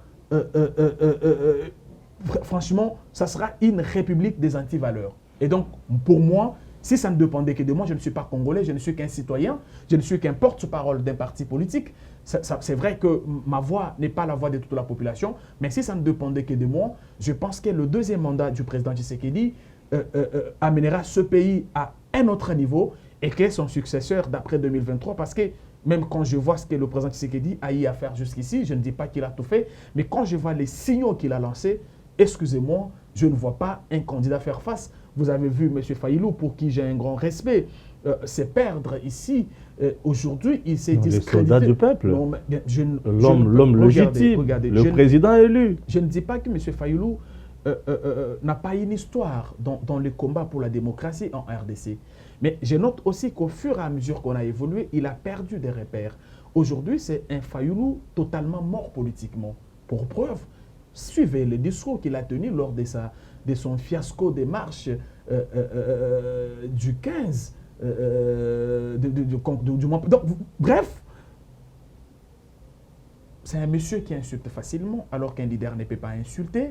Franchement, ça sera une république des antivaleurs. Et donc, pour moi, si ça ne dépendait que de moi, je ne suis pas congolais, je ne suis qu'un citoyen, je ne suis qu'un porte-parole d'un parti politique. C'est vrai que ma voix n'est pas la voix de toute la population, mais si ça ne dépendait que de moi, je pense que le deuxième mandat du président Tshisekedi amènera ce pays à un autre niveau et que son successeur d'après 2023, parce que même quand je vois ce que le président Tshisekedi a eu à faire jusqu'ici, je ne dis pas qu'il a tout fait, mais quand je vois les signaux qu'il a lancés, excusez-moi, je ne vois pas un candidat faire face. Vous avez vu M. Fayilou, pour qui j'ai un grand respect, c'est perdre ici. Aujourd'hui, il s'est discrédité. Les soldats du peuple, l'homme légitime, le président élu. Je ne dis pas que M. Fayilou n'a pas une histoire dans le combat pour la démocratie en RDC. Mais je note aussi qu'au fur et à mesure qu'on a évolué, il a perdu des repères. Aujourd'hui, c'est un Fayilou totalement mort politiquement. Pour preuve, suivez le discours qu'il a tenu lors de son fiasco des marches du 15 du mois. Donc, bref, c'est un monsieur qui insulte facilement alors qu'un leader ne peut pas insulter.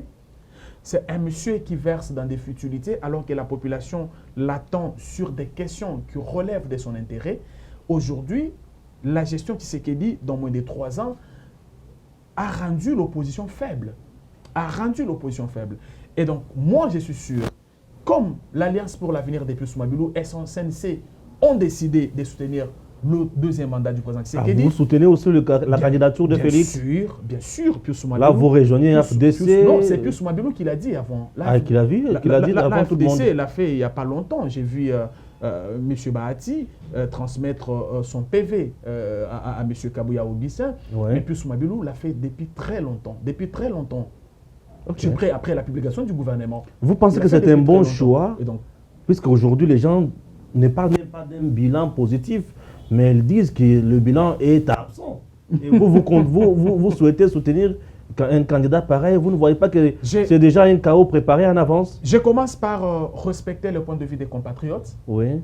C'est un monsieur qui verse dans des futilités alors que la population l'attend sur des questions qui relèvent de son intérêt. Aujourd'hui, la gestion Tshisekedi, dans moins de 3 ans, a rendu l'opposition faible. Et donc, moi, je suis sûr, comme l'Alliance pour l'avenir des Pius Mabilou et son CNC ont décidé de soutenir le deuxième mandat du président Tshisekedi. Vous soutenez aussi la candidature de Félix? Bien sûr, Pius Mabilou. Là, vous rejoignez FDC. Non, c'est Pius Mabilou qui l'a dit avant. Qu'il a dit avant tout le monde. FDC l'a fait il n'y a pas longtemps. J'ai vu M. Bahati transmettre son PV à M. Kabouya Augustin. Ouais. Mais Pius Mabilou l'a fait depuis très longtemps. Okay. Après la publication du gouvernement. Vous pensez que c'est un bon choix, puisque aujourd'hui les gens ne parlent même pas d'un bilan positif, mais ils disent que le bilan est absent. Et vous souhaitez soutenir un candidat pareil, vous ne voyez pas que c'est déjà un chaos préparé en avance? Je commence par respecter le point de vue des compatriotes. Oui.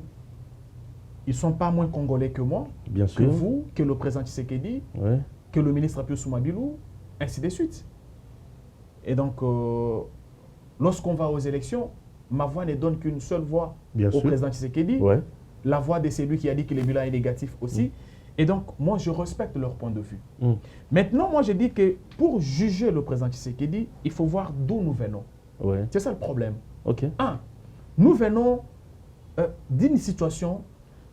Ils ne sont pas moins congolais que moi, bien sûr, que vous, que le président Tshisekedi, oui, que le ministre Pius Mabilou, ainsi de suite. Et donc, lorsqu'on va aux élections, ma voix ne donne qu'une seule voix au président Tshisekedi. Ouais. La voix de celui qui a dit que le bilan est négatif aussi. Et donc, moi, je respecte leur point de vue. Maintenant, moi, je dis que pour juger le président Tshisekedi, il faut voir d'où nous venons. Ouais. C'est ça le problème. Okay. Nous venons d'une situation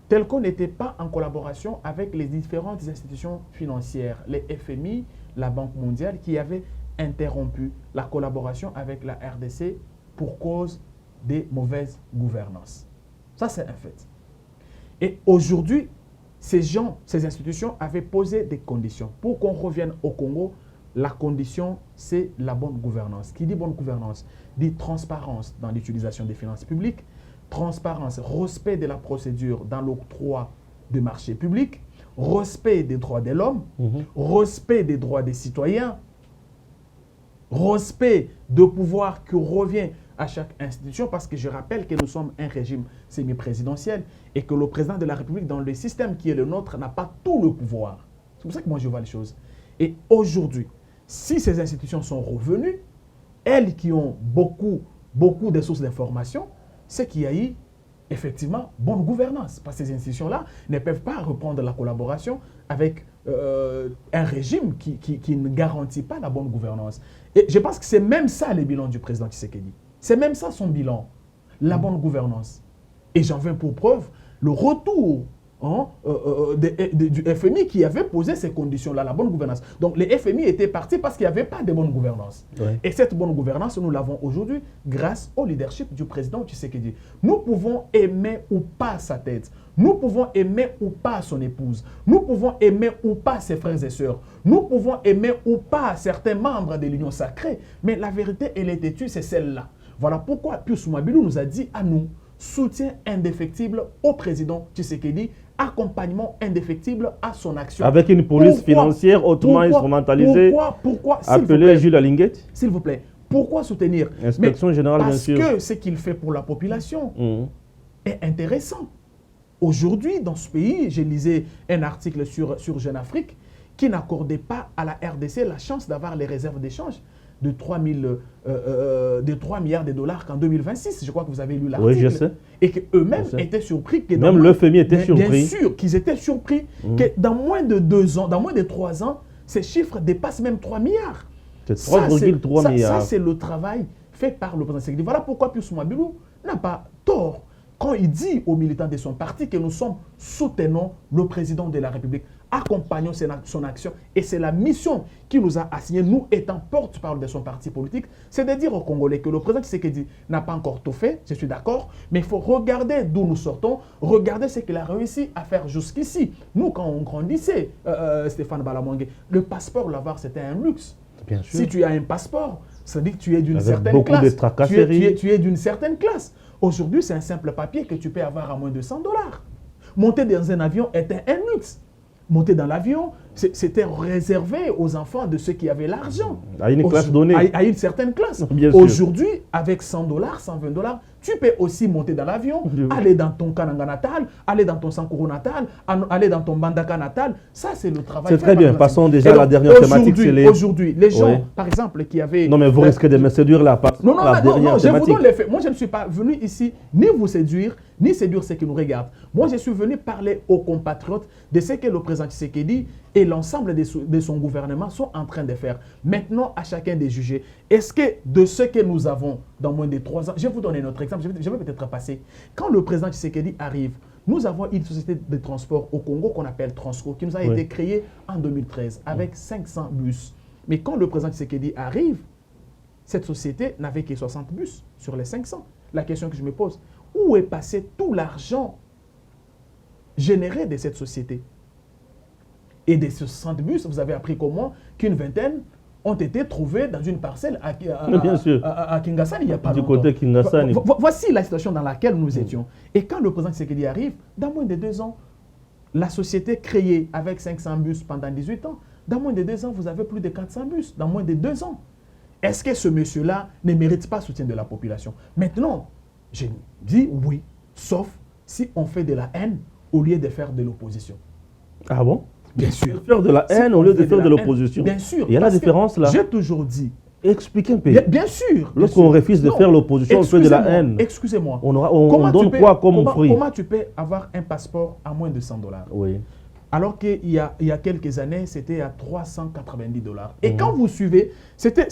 telle qu'on n'était pas en collaboration avec les différentes institutions financières, les FMI, la Banque mondiale, qui avaient interrompu la collaboration avec la RDC pour cause des mauvaises gouvernances. Ça, c'est un fait. Et aujourd'hui, ces institutions avaient posé des conditions. Pour qu'on revienne au Congo, la condition, c'est la bonne gouvernance. Qui dit bonne gouvernance dit transparence dans l'utilisation des finances publiques, transparence, respect de la procédure dans l'octroi de marchés publics, respect des droits de l'homme, respect des droits des citoyens, respect de pouvoir qui revient à chaque institution, parce que je rappelle que nous sommes un régime semi-présidentiel et que le président de la République, dans le système qui est le nôtre, n'a pas tout le pouvoir. C'est pour ça que moi je vois les choses. Et aujourd'hui, si ces institutions sont revenues, elles qui ont beaucoup de sources d'informations, c'est qu'il y a eu effectivement bonne gouvernance. Parce que ces institutions-là ne peuvent pas reprendre la collaboration avec un régime qui ne garantit pas la bonne gouvernance. Et je pense que c'est même ça le bilan du président Tshisekedi. C'est même ça son bilan, la bonne gouvernance. Et j'en veux pour preuve le retour du FMI qui avait posé ces conditions-là, la bonne gouvernance. Donc les FMI étaient partis parce qu'il n'y avait pas de bonne gouvernance. Ouais. Et cette bonne gouvernance, nous l'avons aujourd'hui grâce au leadership du président Tshisekedi. Nous pouvons aimer ou pas sa tête. Nous pouvons aimer ou pas son épouse. Nous pouvons aimer ou pas ses frères et sœurs. Nous pouvons aimer ou pas certains membres de l'Union sacrée. Mais la vérité, elle est têtue, c'est celle-là. Voilà pourquoi Pius Mabilou nous a dit à nous, soutien indéfectible au président Tshisekedi, accompagnement indéfectible à son action. Avec une police financière hautement instrumentalisée, pourquoi appelée Jules Alinguet. S'il vous plaît, pourquoi soutenir? Inspection générale, bien sûr. Parce que ce qu'il fait pour la population est intéressant. Aujourd'hui, dans ce pays, je lisais un article sur Jeune Afrique qui n'accordait pas à la RDC la chance d'avoir les réserves d'échange de 3 milliards de dollars qu'en 2026. Je crois que vous avez lu l'article. Oui, je sais. Et qu'eux-mêmes étaient surpris. Que même le FMI était surpris. Bien sûr qu'ils étaient surpris que dans moins de 2 ans, dans moins de 3 ans, ces chiffres dépassent même 3 milliards. C'est 3,3 milliards. Ça, c'est le travail fait par le président Tshisekedi. Voilà pourquoi Pius Mabilou n'a pas tort quand il dit aux militants de son parti que nous soutenons le président de la République. accompagnons son action. Et c'est la mission qui nous a assigné, nous étant porte-parole de son parti politique, c'est de dire aux Congolais que le président Tshisekedi n'a pas encore tout fait, je suis d'accord, mais il faut regarder d'où nous sortons, regarder ce qu'il a réussi à faire jusqu'ici. Nous, quand on grandissait, Stéphane Balamongue, le passeport, l'avoir, c'était un luxe. Bien sûr. Si tu as un passeport, ça veut dire que tu es d'une certaine beaucoup classe. de tracasseries. Tu es d'une certaine classe. Aujourd'hui, c'est un simple papier que tu peux avoir à moins de $100. Monter dans un avion était un luxe. Monter dans l'avion, c'était réservé aux enfants de ceux qui avaient l'argent. À une classe donnée. À une certaine classe. Aujourd'hui, avec $100, $120, tu peux aussi monter dans l'avion, aller dans ton Kananga natal, aller dans ton Sankuru natal, aller dans ton Bandaka natal. Ça, c'est le travail. C'est très bien. Passons déjà à la dernière thématique. Aujourd'hui, les gens, par exemple, qui avaient... Non, mais vous risquez de me séduire là. Non, je vous donne les faits. Moi, je ne suis pas venu ici ni vous séduire, ni séduire ceux qui nous regardent. Moi, je suis venu parler aux compatriotes de ce que le président Tshisekedi et l'ensemble de son gouvernement sont en train de faire. Maintenant, à chacun de juger. Est-ce que de ce que nous avons dans moins de 3 ans, je vais vous donner notre exemple, je vais peut-être passer. Quand le président Tshisekedi arrive, nous avons une société de transport au Congo qu'on appelle Transco, qui nous a été créée en 2013 avec 500 bus. Mais quand le président Tshisekedi arrive, cette société n'avait que 60 bus sur les 500. La question que je me pose, où est passé tout l'argent généré de cette société? Et de ces 60 bus, vous avez appris comment qu'une vingtaine ont été trouvés dans une parcelle à Kingasani il n'y a pas longtemps. Du côté Kingasani. Voici la situation dans laquelle nous étions. Et quand le président Tshisekedi arrive, dans moins de 2 ans, la société créée avec 500 bus pendant 18 ans, dans moins de 2 ans, vous avez plus de 400 bus, dans moins de 2 ans. Est-ce que ce monsieur-là ne mérite pas le soutien de la population? Maintenant, je dis oui, sauf si on fait de la haine au lieu de faire de l'opposition. Ah bon? Bien sûr. Faire de la haine au lieu de faire de l'opposition. Bien sûr. Il y a la différence là. J'ai toujours dit. Expliquez un peu. Bien sûr. Lorsqu'on refuse de faire l'opposition, on fait de la haine. Excusez-moi. On donne quoi comme fruit? Comment tu peux avoir un passeport à moins de $100? Oui. Alors qu'il y a quelques années, c'était à $390. Et quand vous suivez, c'était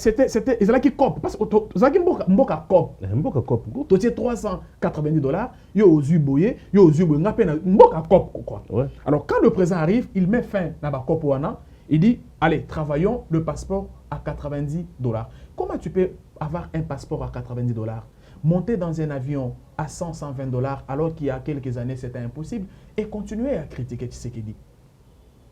là qui cop. Parce que ça qui mboka cop. Mboka cop. Tu as $390. Yo ozu boye, mboka cop quoi. Alors quand le président arrive, il met fin à la cop wana. Il dit allez, travaillons le passeport à $90. Comment tu peux avoir un passeport à $90? Monter dans un avion à $100, $120 alors qu'il y a quelques années c'était impossible et continuer à critiquer Tshisekedi.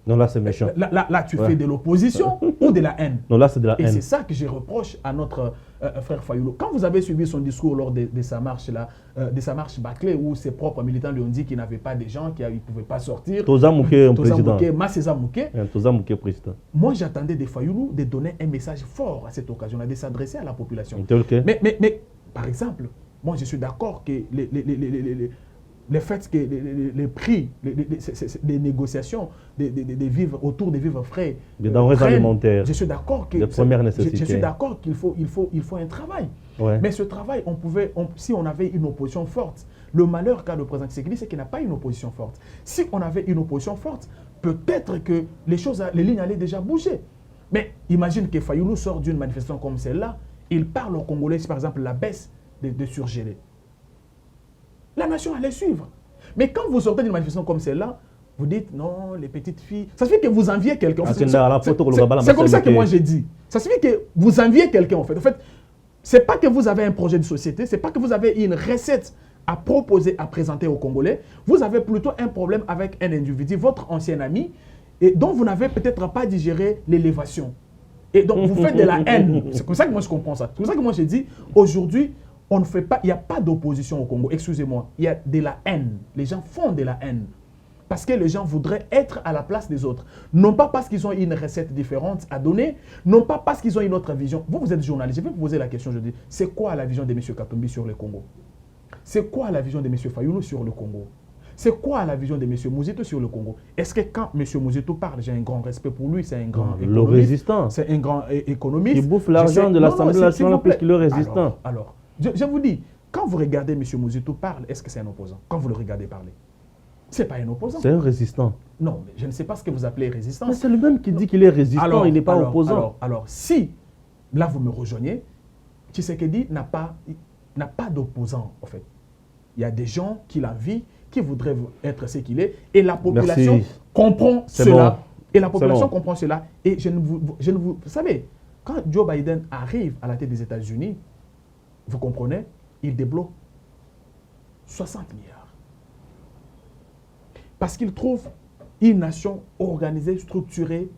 Non, là, c'est méchant. Là tu fais de l'opposition ou de la haine. Non, là, c'est de la haine. Et c'est ça que je reproche à notre frère Fayulu. Quand vous avez suivi son discours lors de sa marche là, de sa marche bâclée, où ses propres militants lui ont dit qu'il n'avait pas de gens, qu'ils ne pouvaient pas sortir. Toza Mouké, président. Masseza Mouké. Toza Mouké, président. Moi, j'attendais de Fayulu de donner un message fort à cette occasion-là, de s'adresser à la population. Okay. Mais, par exemple, moi, je suis d'accord que le fait que les prix, les négociations des vivres, autour des vivres frais, des denrées alimentaires, je suis d'accord que premières nécessités. Je suis d'accord qu'il faut un travail. Ouais. Mais ce travail, si on avait une opposition forte, le malheur qu'a le président Tshisekedi, c'est qu'il n'a pas une opposition forte. Si on avait une opposition forte, peut-être que les lignes allaient déjà bouger. Mais imagine que Fayulu sort d'une manifestation comme celle-là, il parle aux Congolais, par exemple, la baisse de surgelés. La nation allait suivre. Mais quand vous sortez d'une manifestation comme celle-là, vous dites non, les petites filles. Ça suffit que vous enviez quelqu'un. C'est comme ça que moi j'ai dit. Ça suffit que vous enviez quelqu'un en fait. En fait, c'est pas que vous avez un projet de société, c'est pas que vous avez une recette à proposer, à présenter aux Congolais. Vous avez plutôt un problème avec un individu, votre ancien ami, et dont vous n'avez peut-être pas digéré l'élévation. Et donc vous faites de la haine. C'est comme ça que moi je comprends ça. C'est comme ça que moi j'ai dit aujourd'hui. On ne fait pas, il n'y a pas d'opposition au Congo, excusez-moi, il y a de la haine. Les gens font de la haine. Parce que les gens voudraient être à la place des autres. Non pas parce qu'ils ont une recette différente à donner, non pas parce qu'ils ont une autre vision. Vous êtes journaliste, je vais vous poser la question, je dis, c'est quoi la vision de M. Katumbi sur le Congo? C'est quoi la vision de M. Fayulu sur le Congo? C'est quoi la vision de M. Mouzito sur le Congo? Est-ce que quand M. Mouzito parle, j'ai un grand respect pour lui, c'est un grand économiste. Le résistant. C'est un grand économiste. Il bouffe l'argent de l'Assemblée nationale plus qu'il est résistant. Alors je vous dis, quand vous regardez M. Mouzito parler, est-ce que c'est un opposant? Quand vous le regardez parler, ce n'est pas un opposant. C'est un résistant. Non, mais je ne sais pas ce que vous appelez résistance. Mais c'est le même qui dit qu'il est résistant, il n'est pas opposant. Alors, si, là vous me rejoignez, Tshisekedi n'a pas d'opposant en fait. Il y a des gens qui l'envient, qui voudrait être ce qu'il est. Et la population Merci. comprend C'est cela. bon. Et la population bon. comprend cela. Et vous savez, quand Joe Biden arrive à la tête des États-Unis, vous comprenez, il débloque 60 milliards. Parce qu'il trouve une nation organisée, structurée,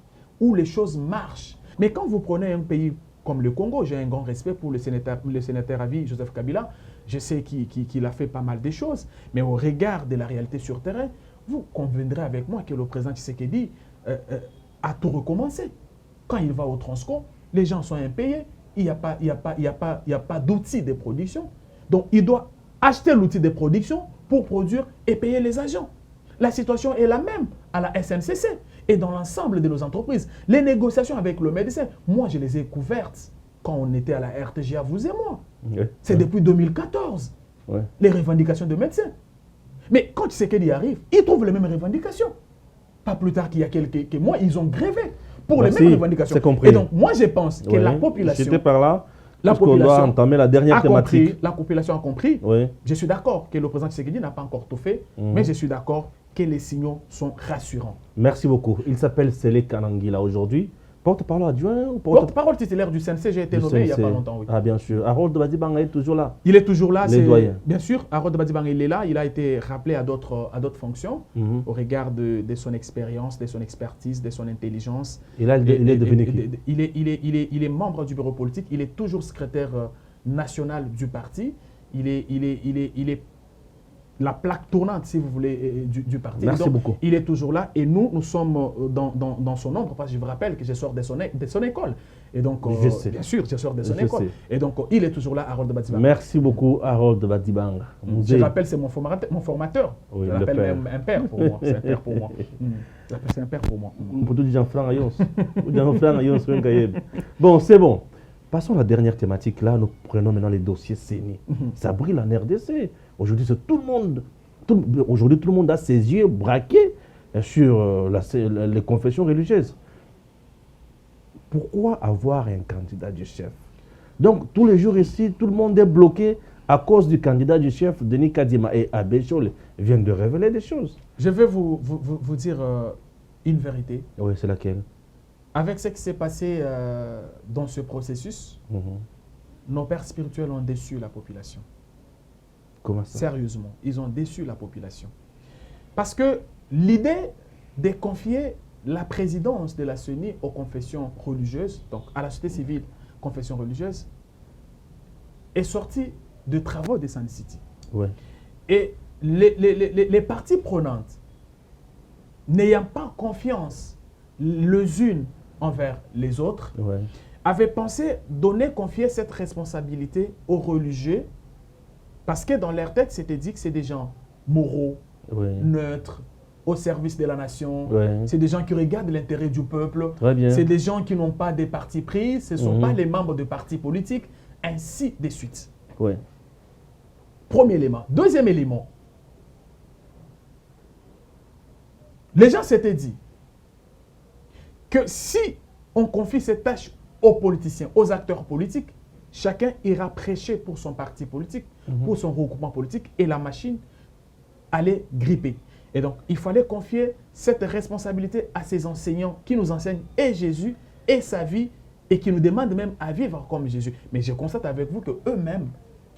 où les choses marchent. Mais quand vous prenez un pays comme le Congo, j'ai un grand respect pour le sénateur à vie, Joseph Kabila, je sais qu'il a fait pas mal de choses, mais au regard de la réalité sur terrain, vous conviendrez avec moi que le président Tshisekedi a tout recommencé. Quand il va au Transco, les gens sont impayés, il n'y a pas d'outil de production. Donc, il doit acheter l'outil de production pour produire et payer les agents. La situation est la même à la SNCC et dans l'ensemble de nos entreprises. Les négociations avec le médecin, moi, je les ai couvertes quand on était à la RTGA, vous et moi. C'est depuis 2014, les revendications de médecins. Mais quand Tshisekedi arrive, il trouve les mêmes revendications. Pas plus tard qu'il y a quelques mois, ils ont grévé pour les mêmes revendications. Compris. Et donc, moi, je pense que la population... J'étais par là, la population doit entamer la dernière thématique. La population a compris. Oui. Je suis d'accord que le président Tshisekedi n'a pas encore tout fait, mais je suis d'accord que les signaux sont rassurants. Merci beaucoup. Il s'appelle Sélé Kanangila aujourd'hui. Porte-parole adjoint ou porte-parole titulaire du CNC, j'ai été nommé il n'y a pas longtemps. Oui. Ah, bien sûr. Harold Badibanga est toujours là. Il est toujours là. Bien sûr, Harold Badibanga, il est là. Il a été rappelé à d'autres fonctions au regard de son expérience, de son expertise, de son intelligence. Et là, il est devenu qui? Il est membre du bureau politique. Il est toujours secrétaire national du parti. Il est la plaque tournante, si vous voulez, du parti. Merci beaucoup. Il est toujours là et nous sommes dans son ombre parce que je vous rappelle que je sors de son école. Et donc, bien sûr, je sors de son école. Et donc, il est toujours là, Harold Badibanga. Merci beaucoup, Harold Badibanga. Je rappelle, c'est mon formateur. Oui, je l'appelle même un père pour moi. C'est un père pour moi. C'est un père pour moi. Pour tout Jean-Franc Ayons. Bon, c'est bon. Passons à la dernière thématique. Là, nous prenons maintenant les dossiers CENI. Ça brille en RDC. Aujourd'hui, tout le monde a ses yeux braqués sur les confessions religieuses. Pourquoi avoir un candidat du chef? Donc, tous les jours ici, tout le monde est bloqué à cause du candidat du chef, Denis Kadima. Et Abbé Chole vient de révéler des choses. Je vais vous dire une vérité. Oui, c'est laquelle? Avec ce qui s'est passé dans ce processus, nos pères spirituels ont déçu la population. Comment ça? Sérieusement, ils ont déçu la population. Parce que l'idée de confier la présidence de la CENI aux confessions religieuses, donc à la société civile, confession religieuse, est sortie de travaux de Sun City. Ouais. Et les parties prenantes, n'ayant pas confiance les unes envers les autres, avaient pensé confier cette responsabilité aux religieux parce que dans leur tête, c'était dit que c'est des gens moraux, neutres, au service de la nation. C'est des gens qui regardent l'intérêt du peuple. C'est des gens qui n'ont pas de parti pris. Ce ne sont pas les membres de partis politiques, ainsi de suite. Premier élément. Deuxième élément. Les gens s'étaient dit que si on confie cette tâche aux politiciens, aux acteurs politiques, chacun ira prêcher pour son parti politique, pour son regroupement politique, et la machine allait gripper. Et donc, il fallait confier cette responsabilité à ces enseignants qui nous enseignent et Jésus et sa vie, et qui nous demandent même à vivre comme Jésus. Mais je constate avec vous qu'eux-mêmes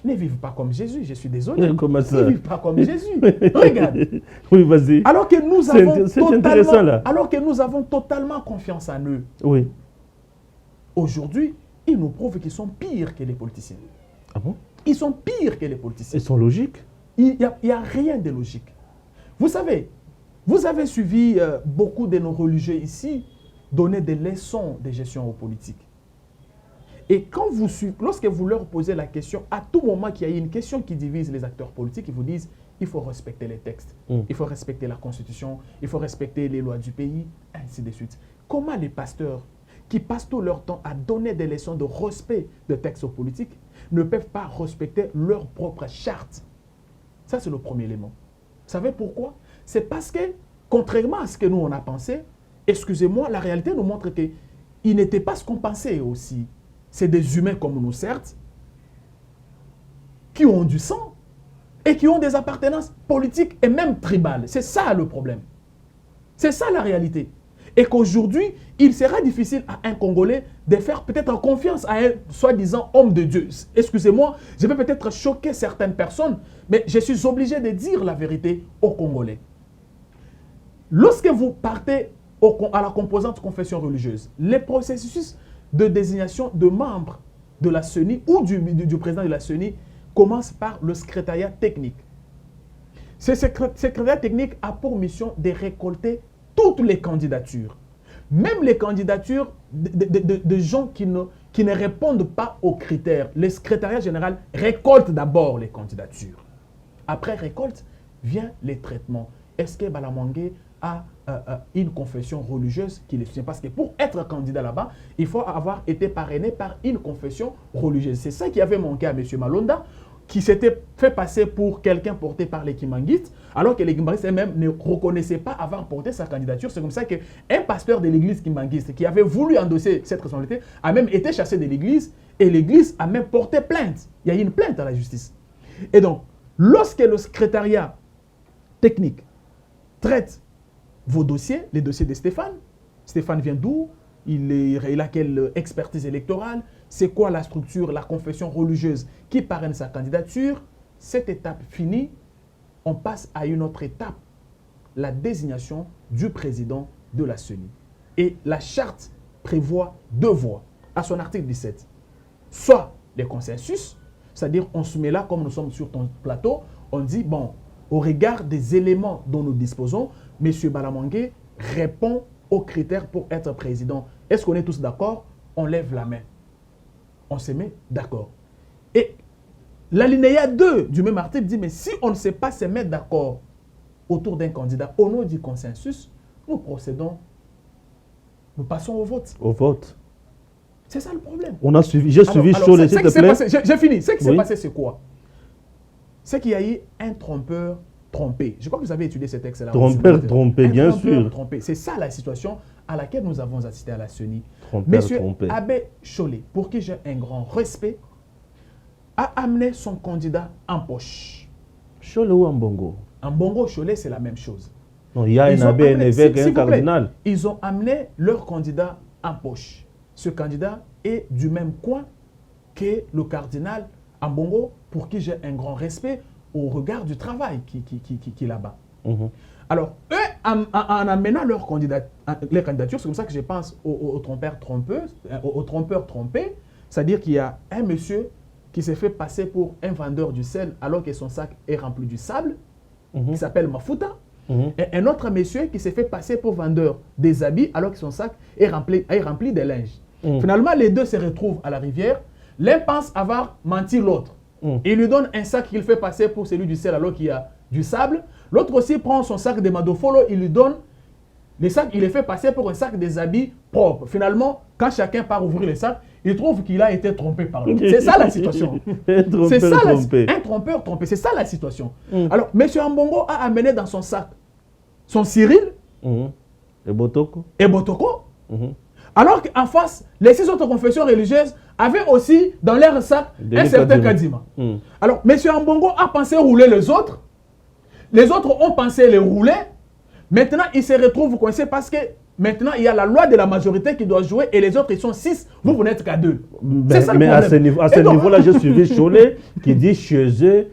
ne vivent pas comme Jésus. Je suis désolé. Comment ça? Ils ne vivent pas comme Jésus. Regarde. Oui, vas-y. Alors que nous avons totalement confiance en eux. Oui. Aujourd'hui, ils nous prouvent qu'ils sont pires que les politiciens. Ah bon? Ils sont pires que les politiciens. Ils sont logiques? Il n'y a rien de logique. Vous savez, vous avez suivi beaucoup de nos religieux ici donner des leçons de gestion aux politiques. Et lorsque vous leur posez la question, à tout moment qu'il y a une question qui divise les acteurs politiques, ils vous disent il faut respecter les textes, il faut respecter la Constitution, il faut respecter les lois du pays, ainsi de suite. Comment les pasteurs qui passent tout leur temps à donner des leçons de respect de textes aux politiques ne peuvent pas respecter leur propre charte? Ça, c'est le premier élément. Vous savez pourquoi? C'est parce que, contrairement à ce que nous, on a pensé, excusez-moi, la réalité nous montre qu'ils n'étaient pas ce qu'on pensait aussi. C'est des humains comme nous, certes, qui ont du sang, et qui ont des appartenances politiques et même tribales. C'est ça le problème. C'est ça la réalité. Et qu'aujourd'hui, il sera difficile à un Congolais de faire peut-être confiance à un soi-disant homme de Dieu. Excusez-moi, je vais peut-être choquer certaines personnes, mais je suis obligé de dire la vérité aux Congolais. Lorsque vous partez à la composante confession religieuse, les processus de désignation de membres de la CENI ou du président de la CENI commencent par le secrétariat technique. Ce secrétariat technique a pour mission de récolter toutes les candidatures, même les candidatures de gens qui ne répondent pas aux critères. Le secrétariat général récolte d'abord les candidatures. Après récolte, vient les traitements. Est-ce que Balamangé a une confession religieuse qui le soutient? Parce que pour être candidat là-bas, il faut avoir été parrainé par une confession religieuse. C'est ça qui avait manqué à M. Malonda, qui s'était fait passer pour quelqu'un porté par les Kimanguistes, alors que les Kimanguistes eux-mêmes ne reconnaissaient pas avoir porté sa candidature. C'est comme ça qu'un pasteur de l'église Kimanguiste qui avait voulu endosser cette responsabilité a même été chassé de l'église et l'église a même porté plainte. Il y a eu une plainte à la justice. Et donc, lorsque le secrétariat technique traite vos dossiers, les dossiers de Stéphane vient d'où? Il a quelle expertise électorale? C'est quoi la structure, la confession religieuse qui parraine sa candidature? Cette étape finie, on passe à une autre étape, la désignation du président de la CENI. Et la charte prévoit 2 voies à son article 17. Soit les consensus, c'est-à-dire on se met là, comme nous sommes sur ton plateau, on dit, bon, au regard des éléments dont nous disposons, M. Balamangé répond aux critères pour être président. Est-ce qu'on est tous d'accord? On lève la main. On se met d'accord. Et l'alinéa 2 du même article dit, mais si on ne sait pas se mettre d'accord autour d'un candidat, au nom du consensus, nous procédons, nous passons au vote. Au vote. C'est ça le problème. On a suivi, j'ai suivi Cholet, s'il te plaît. J'ai fini. Ce qui s'est passé, c'est quoi? C'est qu'il y a eu un trompeur trompé. Je crois que vous avez étudié ce texte-là. Trompeur trompé, bien sûr. Trompé. C'est ça la situation à laquelle nous avons assisté à la CENI. Trompeur Monsieur trompé. Abbé Cholet, pour qui j'ai un grand respect, a amené son candidat en poche. Cholet ou en Bongo? En Bongo, Cholet, c'est la même chose. Non, il y a un abbé, un évêque et un cardinal. Ils ont amené leur candidat en poche. Ce candidat est du même coin que le cardinal en Bongo, pour qui j'ai un grand respect au regard du travail qui est là-bas. Alors, eux, en amenant leur candidature, c'est comme ça que je pense aux trompeurs trompés, c'est-à-dire qu'il y a un monsieur qui s'est fait passer pour un vendeur du sel alors que son sac est rempli du sable, qui s'appelle Mafuta, et un autre monsieur qui s'est fait passer pour vendeur des habits alors que son sac est rempli de linge. Finalement, les deux se retrouvent à la rivière. L'un pense avoir menti l'autre. Il lui donne un sac qu'il fait passer pour celui du sel alors qu'il y a du sable. L'autre aussi prend son sac de Madofolo, il lui donne le sac, il le fait passer pour un sac des habits propres. Finalement, quand chacun part ouvrir le sac, il trouve qu'il a été trompé par l'autre. C'est ça la situation. C'est ça un trompeur trompé. C'est ça la situation. Alors, M. Ambongo a amené dans son sac son Cyril et Botoko. Alors qu'en face, les 6 autres confessions religieuses avaient aussi dans leur sac un certain Kadima. Alors, M. Ambongo a pensé rouler les autres. Les autres ont pensé les rouler. Maintenant, ils se retrouvent coincés parce que maintenant, il y a la loi de la majorité qui doit jouer et les autres, ils sont 6. Vous n'êtes qu'à 2. C'est ça le problème. Mais à ce niveau-là, j'ai suivi Cholet qui dit chez eux,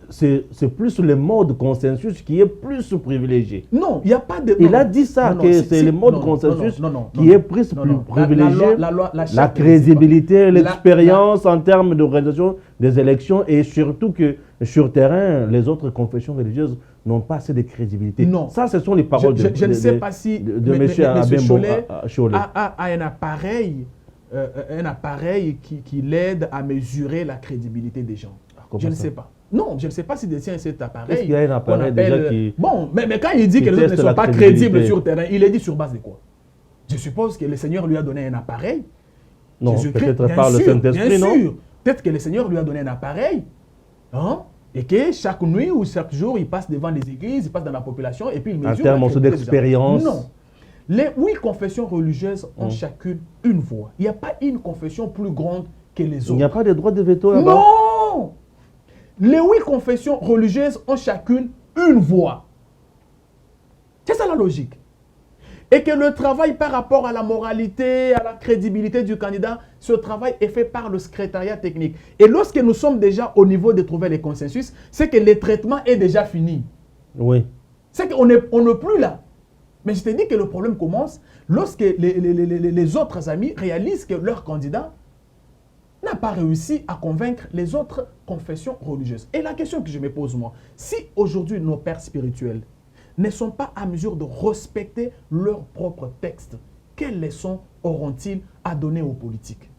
c'est plus le mode consensus qui est plus privilégié. Non, il n'y a pas de... Il a dit ça, que c'est le mode consensus qui est plus privilégié. La crédibilité, l'expérience en termes d'organisation des élections et surtout que sur terrain, les autres confessions religieuses n'ont pas assez de crédibilité. Non. Ça, ce sont les paroles je ne sais pas si de M. Cholet a un appareil qui l'aide à mesurer la crédibilité des gens. Je ne sais pas. Non, je ne sais pas s'il détient cet appareil. Est-ce qu'il y a un appareil déjà qui... Bon, mais quand il dit que les autres ne sont pas crédibles sur le terrain, il est dit sur base de quoi? Je suppose que le Seigneur lui a donné un appareil. Non, peut-être par le Saint-Esprit, non? Bien sûr. Peut-être que le Seigneur lui a donné un appareil. Hein? Et que chaque nuit ou chaque jour, il passe devant les églises, il passe dans la population et puis il mesure... En termes d'expérience. Non. Les 8 confessions religieuses ont chacune une voix. Il n'y a pas une confession plus grande que les autres. Il n'y a pas de droit de veto là-bas? Non! Les 8 confessions religieuses ont chacune une voix. C'est ça la logique. Et que le travail par rapport à la moralité, à la crédibilité du candidat, ce travail est fait par le secrétariat technique. Et lorsque nous sommes déjà au niveau de trouver les consensus, c'est que le traitement est déjà fini. Oui. C'est qu'on n'est plus là. Mais je te dis que le problème commence lorsque les autres amis réalisent que leur candidat n'a pas réussi à convaincre les autres confessions religieuses. Et la question que je me pose moi, si aujourd'hui nos pères spirituels ne sont pas à mesure de respecter leurs propres textes, quelles leçons auront-ils à donner aux politiques?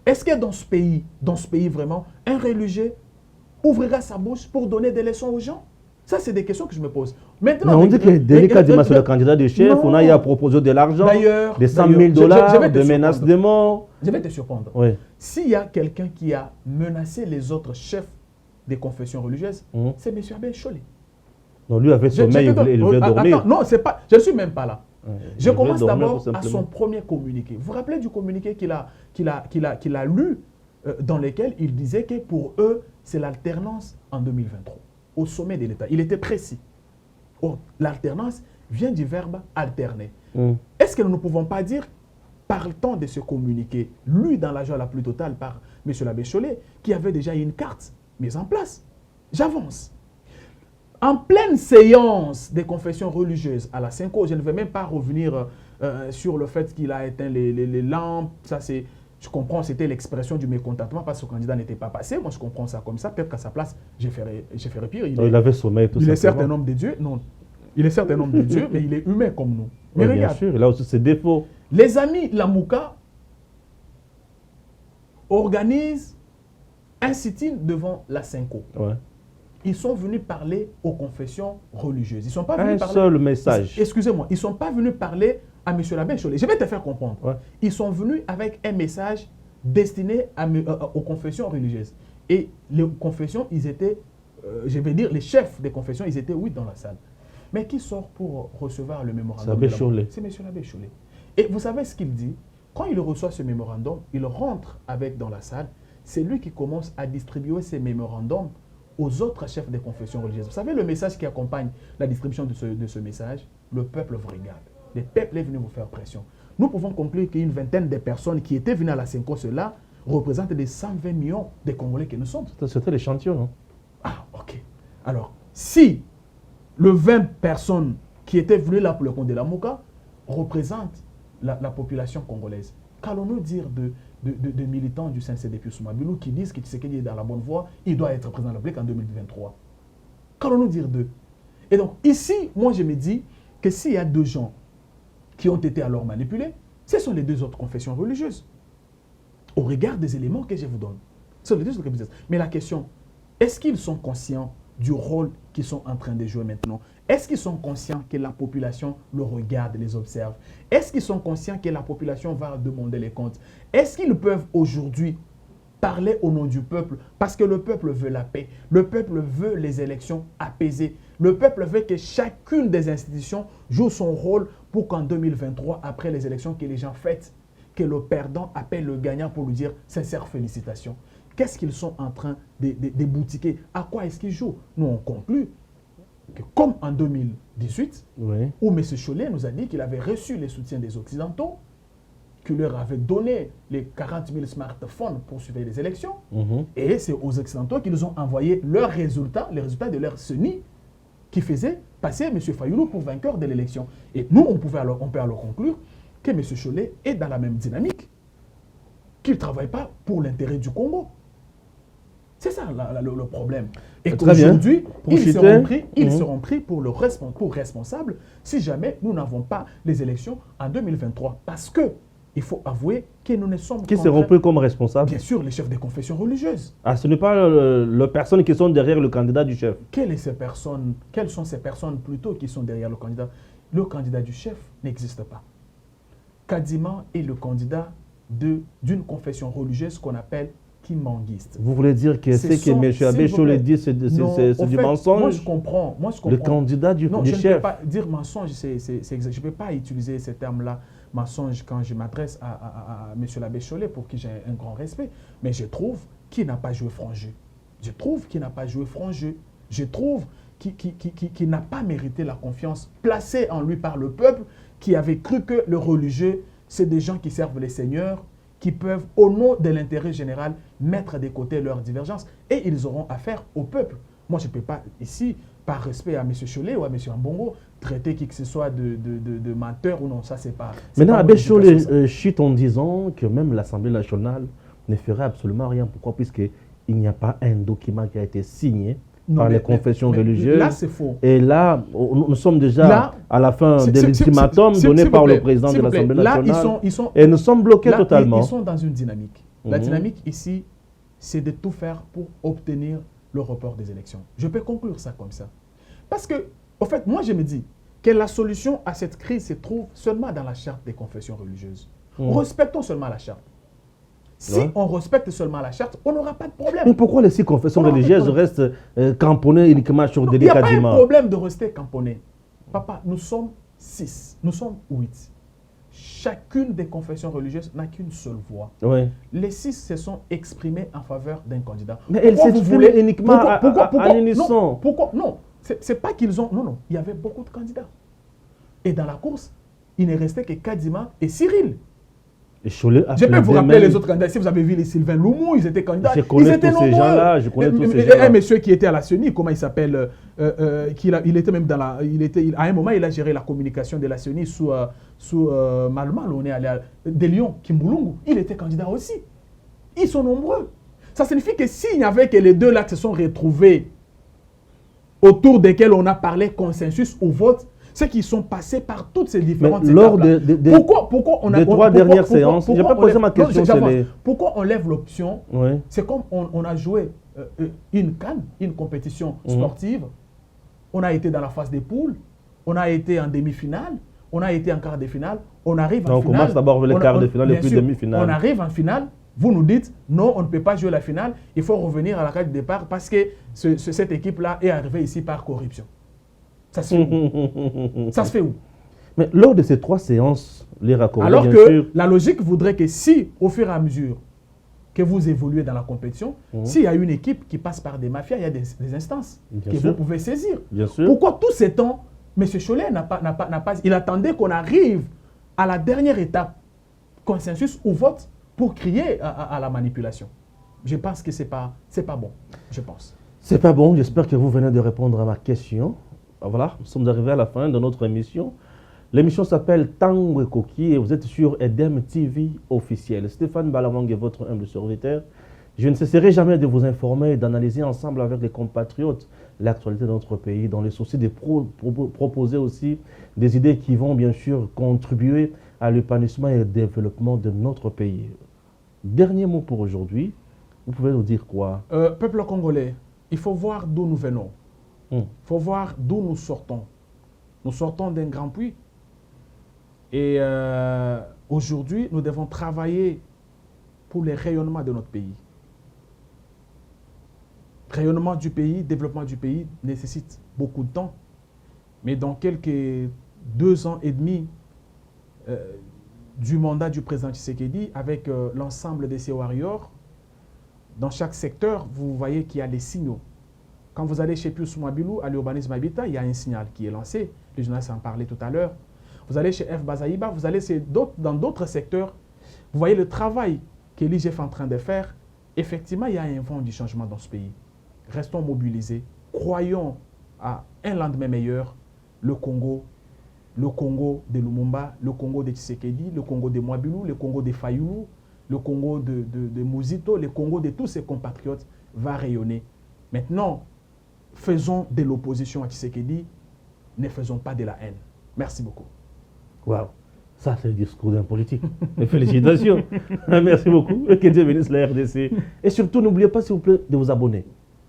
Est-ce que dans ce pays vraiment, un religieux ouvrira sa bouche pour donner des leçons aux gens? Ça, c'est des questions que je me pose. Maintenant, mais on dit que Denika Dima, c'est le candidat du chef, on a eu à proposer de l'argent, des 100 000 $, des menaces de mort. Je vais te surprendre. Oui. S'il y a quelqu'un qui a menacé les autres chefs des confessions religieuses, c'est M. Abel Cholé. Non, lui avait sommeil, il voulait dormir. Attends, non, c'est pas, je ne suis même pas là. Je commence d'abord à son simplement. premier communiqué. Vous vous rappelez du communiqué qu'il a lu, dans lequel il disait que pour eux, c'est l'alternance en 2023, au sommet de l'État. Il était précis. Oh, l'alternance vient du verbe alterner. Est-ce que nous ne pouvons pas dire, partant de ce communiqué, lu dans la joie la plus totale par M. l'abbé Cholé, qui avait déjà une carte mise en place? J'avance. En pleine séance des confessions religieuses à la Cinco, je ne vais même pas revenir sur le fait qu'il a éteint les lampes. Ça, c'est, je comprends, c'était l'expression du mécontentement parce que le candidat n'était pas passé. Moi, je comprends ça comme ça. Peut-être qu'à sa place, j'ai fait pire. Il avait sommeil, tout ça. Il est certes un homme de Dieu. Non, il est certes un homme de Dieu, mais il est humain comme nous. Mais oui, regarde, bien sûr, il a aussi ses défauts. les amis Lamouka organisent un sit-in devant la Cinco. Ouais. Ils sont venus parler aux confessions religieuses. Ils sont pas Un venus parler... seul message. Excusez-moi, ils ne sont pas venus parler à M. l'abbé Cholé. Je vais te faire comprendre. Ouais. Ils sont venus avec un message destiné aux confessions religieuses. Et les confessions, ils étaient, je vais dire, les chefs des confessions, ils étaient 8 dans la salle. Mais qui sort pour recevoir le mémorandum? C'est M. l'abbé Cholé. Et vous savez ce qu'il dit? Quand il reçoit ce mémorandum, il rentre avec dans la salle. C'est lui qui commence à distribuer ces mémorandums aux autres chefs des confessions religieuses. Vous savez le message qui accompagne la distribution de ce message? Le peuple vous regarde. Le peuple est venu vous faire pression. Nous pouvons conclure qu'une vingtaine de personnes qui étaient venues à la Cinco, cela représente les 120 millions de Congolais que nous sommes. C'était l'échantillon, non? Ah, ok. Alors, si le 20 personnes qui étaient venues là pour le compte de la Mouka représentent la population congolaise, qu'allons-nous dire de militants du CNCDP Soumabilou qui disent que Tshisekedi est dans la bonne voie, il doit être président de la République en 2023. Qu'allons-nous dire d'eux? Et donc ici, moi je me dis que s'il y a deux gens qui ont été alors manipulés, ce sont les deux autres confessions religieuses. Au regard des éléments que je vous donne. Ce sont les deux autres confessions. Mais la question, est-ce qu'ils sont conscients du rôle qu'ils sont en train de jouer maintenant? Est-ce qu'ils sont conscients que la population le regarde, les observe? Est-ce qu'ils sont conscients que la population va demander les comptes? Est-ce qu'ils peuvent aujourd'hui parler au nom du peuple? Parce que le peuple veut la paix. Le peuple veut les élections apaisées. Le peuple veut que chacune des institutions joue son rôle pour qu'en 2023, après les élections que les gens fêtent, que le perdant appelle le gagnant pour lui dire sincères félicitations. Qu'est-ce qu'ils sont en train de boutiquer? À quoi est-ce qu'ils jouent? Nous, on conclut que comme en 2018, Oui. où M. Cholé nous a dit qu'il avait reçu les soutiens des Occidentaux, qu'il leur avait donné les 40 000 smartphones pour suivre les élections, et c'est aux Occidentaux qu'ils ont envoyé leurs résultats, les résultats de leur CENI, qui faisait passer M. Fayoulou pour vainqueur de l'élection. Et nous, on peut alors conclure que M. Cholé est dans la même dynamique, qu'il ne travaille pas pour l'intérêt du Congo. C'est ça le problème. Et qu'aujourd'hui, ils seront pris pour responsables si jamais nous n'avons pas les élections en 2023. Parce que il faut avouer que nous ne sommes Qui seront pris comme responsables? Bien sûr, les chefs des confessions religieuses. Ah, ce n'est pas les personnes qui sont derrière le candidat du chef. Quelles sont ces personnes plutôt qui sont derrière le candidat? Le candidat du chef n'existe pas. Kadima est le candidat d'une confession religieuse qu'on appelle Kimbanguiste. Vous voulez dire que ce que M. Abbé Cholé dit, c'est du mensonge? Moi, je comprends. Le candidat du chef. Je ne peux pas dire mensonge, je ne peux pas utiliser ce terme-là, mensonge, quand je m'adresse à M. l'abbé Cholé, pour qui j'ai un grand respect. Mais je trouve qu'il n'a pas joué franc jeu. Je trouve qu'il n'a pas joué franc jeu. Je trouve qu'il n'a pas mérité la confiance placée en lui par le peuple, qui avait cru que le religieux, c'est des gens qui servent les seigneurs, qui peuvent, au nom de l'intérêt général, mettre de côté leurs divergences. Et ils auront affaire au peuple. Moi, je ne peux pas, ici, par respect à M. Cholet ou à M. Ambongo, traiter qui que ce soit de menteur ou non. Ça, c'est pas... Maintenant, Abbé Cholet chute en disant que même l'Assemblée nationale ne ferait absolument rien. Pourquoi? Puisqu'il n'y a pas un document qui a été signé par les confessions religieuses. Là, c'est faux. Et là, nous sommes déjà à la fin de l'ultimatum donné par le président de l'Assemblée nationale. Et nous sommes bloqués totalement. Ils sont dans une dynamique. La dynamique ici, c'est de tout faire pour obtenir le report des élections. Je peux conclure ça comme ça. Parce que, en fait, moi, je me dis que la solution à cette crise se trouve seulement dans la charte des confessions religieuses. Respectons seulement la charte. Si on respecte seulement la charte, on n'aura pas de problème. Mais pourquoi les 6 confessions religieuses restent camponnées uniquement sur des décadiments? Il n'y a pas un problème de rester camponné. Papa, nous sommes 6, nous sommes 8. Chacune des confessions religieuses n'a qu'une seule voix. Oui. Les 6 se sont exprimés en faveur d'un candidat. Mais elles s'expriment uniquement à l'unisson. Pourquoi? Non, c'est pas qu'ils ont... Non, il y avait beaucoup de candidats. Et dans la course, il ne restait que Kadima et Cyril. Je peux vous rappeler les autres candidats. Si vous avez vu les Sylvain Loumou, ils étaient candidats. Je connais tous ces gens-là. Un monsieur qui était à la CENI, comment il s'appelle, il était même dans la... à un moment, il a géré la communication de la CENI sous Malmal. On est allé à De Lyon, Kimbulungu. Il était candidat aussi. Ils sont nombreux. Ça signifie que s'il n'y avait que les deux là qui se sont retrouvés autour desquels on a parlé consensus au vote, c'est qu'ils sont passés par toutes ces différentes étapes. Lors pourquoi on a des 3 dernières séances, je n'ai pas posé ma question. Pourquoi on lève l'option? C'est comme on a joué une CAN, une compétition sportive. On a été dans la phase des poules, on a été en demi-finale, on a été en quart de finale, on arrive en finale. On commence d'abord avec les quarts de finale et puis demi-finale. On arrive en finale. Vous nous dites, non, on ne peut pas jouer la finale, il faut revenir à la carte de départ parce que cette équipe-là est arrivée ici par corruption. Ça se fait où? Ça se fait où? Mais lors de ces 3 séances, les raccords, alors que la logique voudrait que si, au fur et à mesure que vous évoluez dans la compétition, s'il y a une équipe qui passe par des mafias, il y a des instances vous pouvez saisir. Bien sûr. Pourquoi tous ces temps, M. Cholet n'a pas... Il attendait qu'on arrive à la dernière étape, consensus ou vote, pour crier à la manipulation. Je pense que c'est pas bon, je pense. C'est pas bon, j'espère que vous venez de répondre à ma question. Voilà, nous sommes arrivés à la fin de notre émission. L'émission s'appelle Tango et Koki et vous êtes sur EDEM TV officiel. Stéphane Balamang est votre humble serviteur. Je ne cesserai jamais de vous informer et d'analyser ensemble avec les compatriotes l'actualité de notre pays dans le souci de proposer aussi des idées qui vont bien sûr contribuer à l'épanouissement et au développement de notre pays. Dernier mot pour aujourd'hui, vous pouvez nous dire quoi? Peuple congolais, il faut voir d'où nous venons. Il faut voir d'où nous sortons. Nous sortons d'un grand puits. Et aujourd'hui, nous devons travailler pour le rayonnement de notre pays. Rayonnement du pays, développement du pays nécessite beaucoup de temps. Mais dans quelques 2 ans et demi du mandat du président Tshisekedi, avec l'ensemble de ses warriors, dans chaque secteur, vous voyez qu'il y a des signaux. Quand vous allez chez Pius Mwabilou, à l'urbanisme Habitat, il y a un signal qui est lancé. Le journaliste en parlait tout à l'heure. Vous allez chez F. Bazaïba, vous allez dans d'autres secteurs. Vous voyez le travail que l'IGF est en train de faire. Effectivement, il y a un vent du changement dans ce pays. Restons mobilisés. Croyons à un lendemain meilleur. Le Congo de Lumumba, le Congo de Tshisekedi, le Congo de Mwabilou, le Congo de Fayoulou, le Congo de Mouzito, le Congo de tous ses compatriotes va rayonner. Maintenant, faisons de l'opposition à Tshisekedi, ne faisons pas de la haine. Merci beaucoup. Waouh, ça c'est le discours d'un politique. Félicitations. Merci beaucoup. Que Dieu bénisse la RDC. Et surtout, n'oubliez pas, s'il vous plaît, de vous abonner.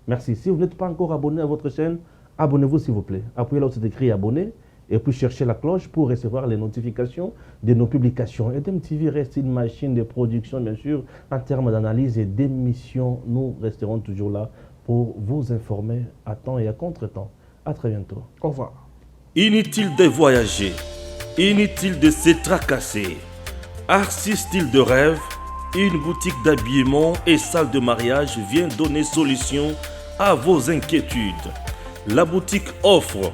Merci. Si vous n'êtes pas encore abonné à votre chaîne, abonnez-vous s'il vous plaît. Appuyez là où c'est écrit abonner et puis cherchez la cloche pour recevoir les notifications de nos publications. EDEM TV reste une machine de production, bien sûr, en termes d'analyse et d'émission. Nous resterons toujours là pour vous informer à temps et à contre-temps. À très bientôt. Au revoir. Inutile de voyager, inutile de se tracasser. Artiste style de rêve, une boutique d'habillement et salle de mariage vient donner solution à vos inquiétudes. La boutique offre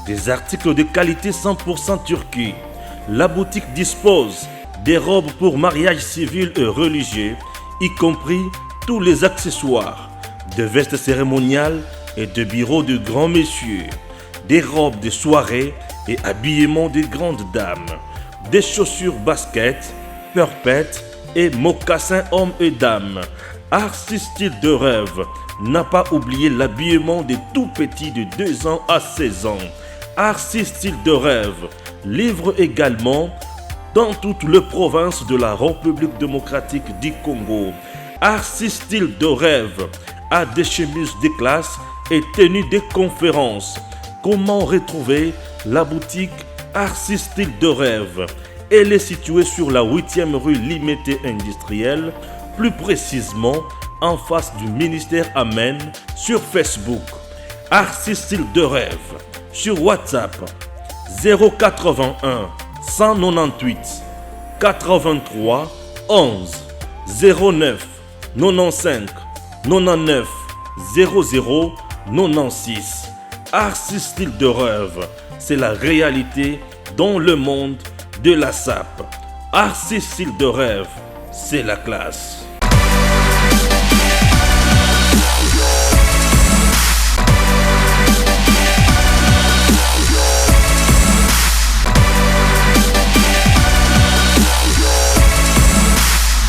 des articles de qualité 100% turquie. La boutique dispose des robes pour mariage civil et religieux, y compris tous les accessoires, de vestes cérémoniales et de bureaux de grands messieurs, des robes de soirée et habillement de grandes dames, des chaussures basket, purpettes et mocassins hommes et dames. Arcis Style de Rêve n'a pas oublié l'habillement des tout petits de 2 ans à 16 ans. Arcis Style de Rêve livre également dans toutes les provinces de la République démocratique du Congo. Arcis Style de Rêve a des chemises de classe et tenues de conférences. Comment retrouver la boutique Arcis Style de Rêve? Elle est située sur la 8e rue Limité Industrielle, plus précisément en face du ministère Amen, sur Facebook. Arcis Style de Rêve, sur WhatsApp 081 198 83 11 09 95 99 00 96. Arcis Style de Rêve, c'est la réalité dans le monde de la SAP. Arcis Style de Rêve, c'est la classe.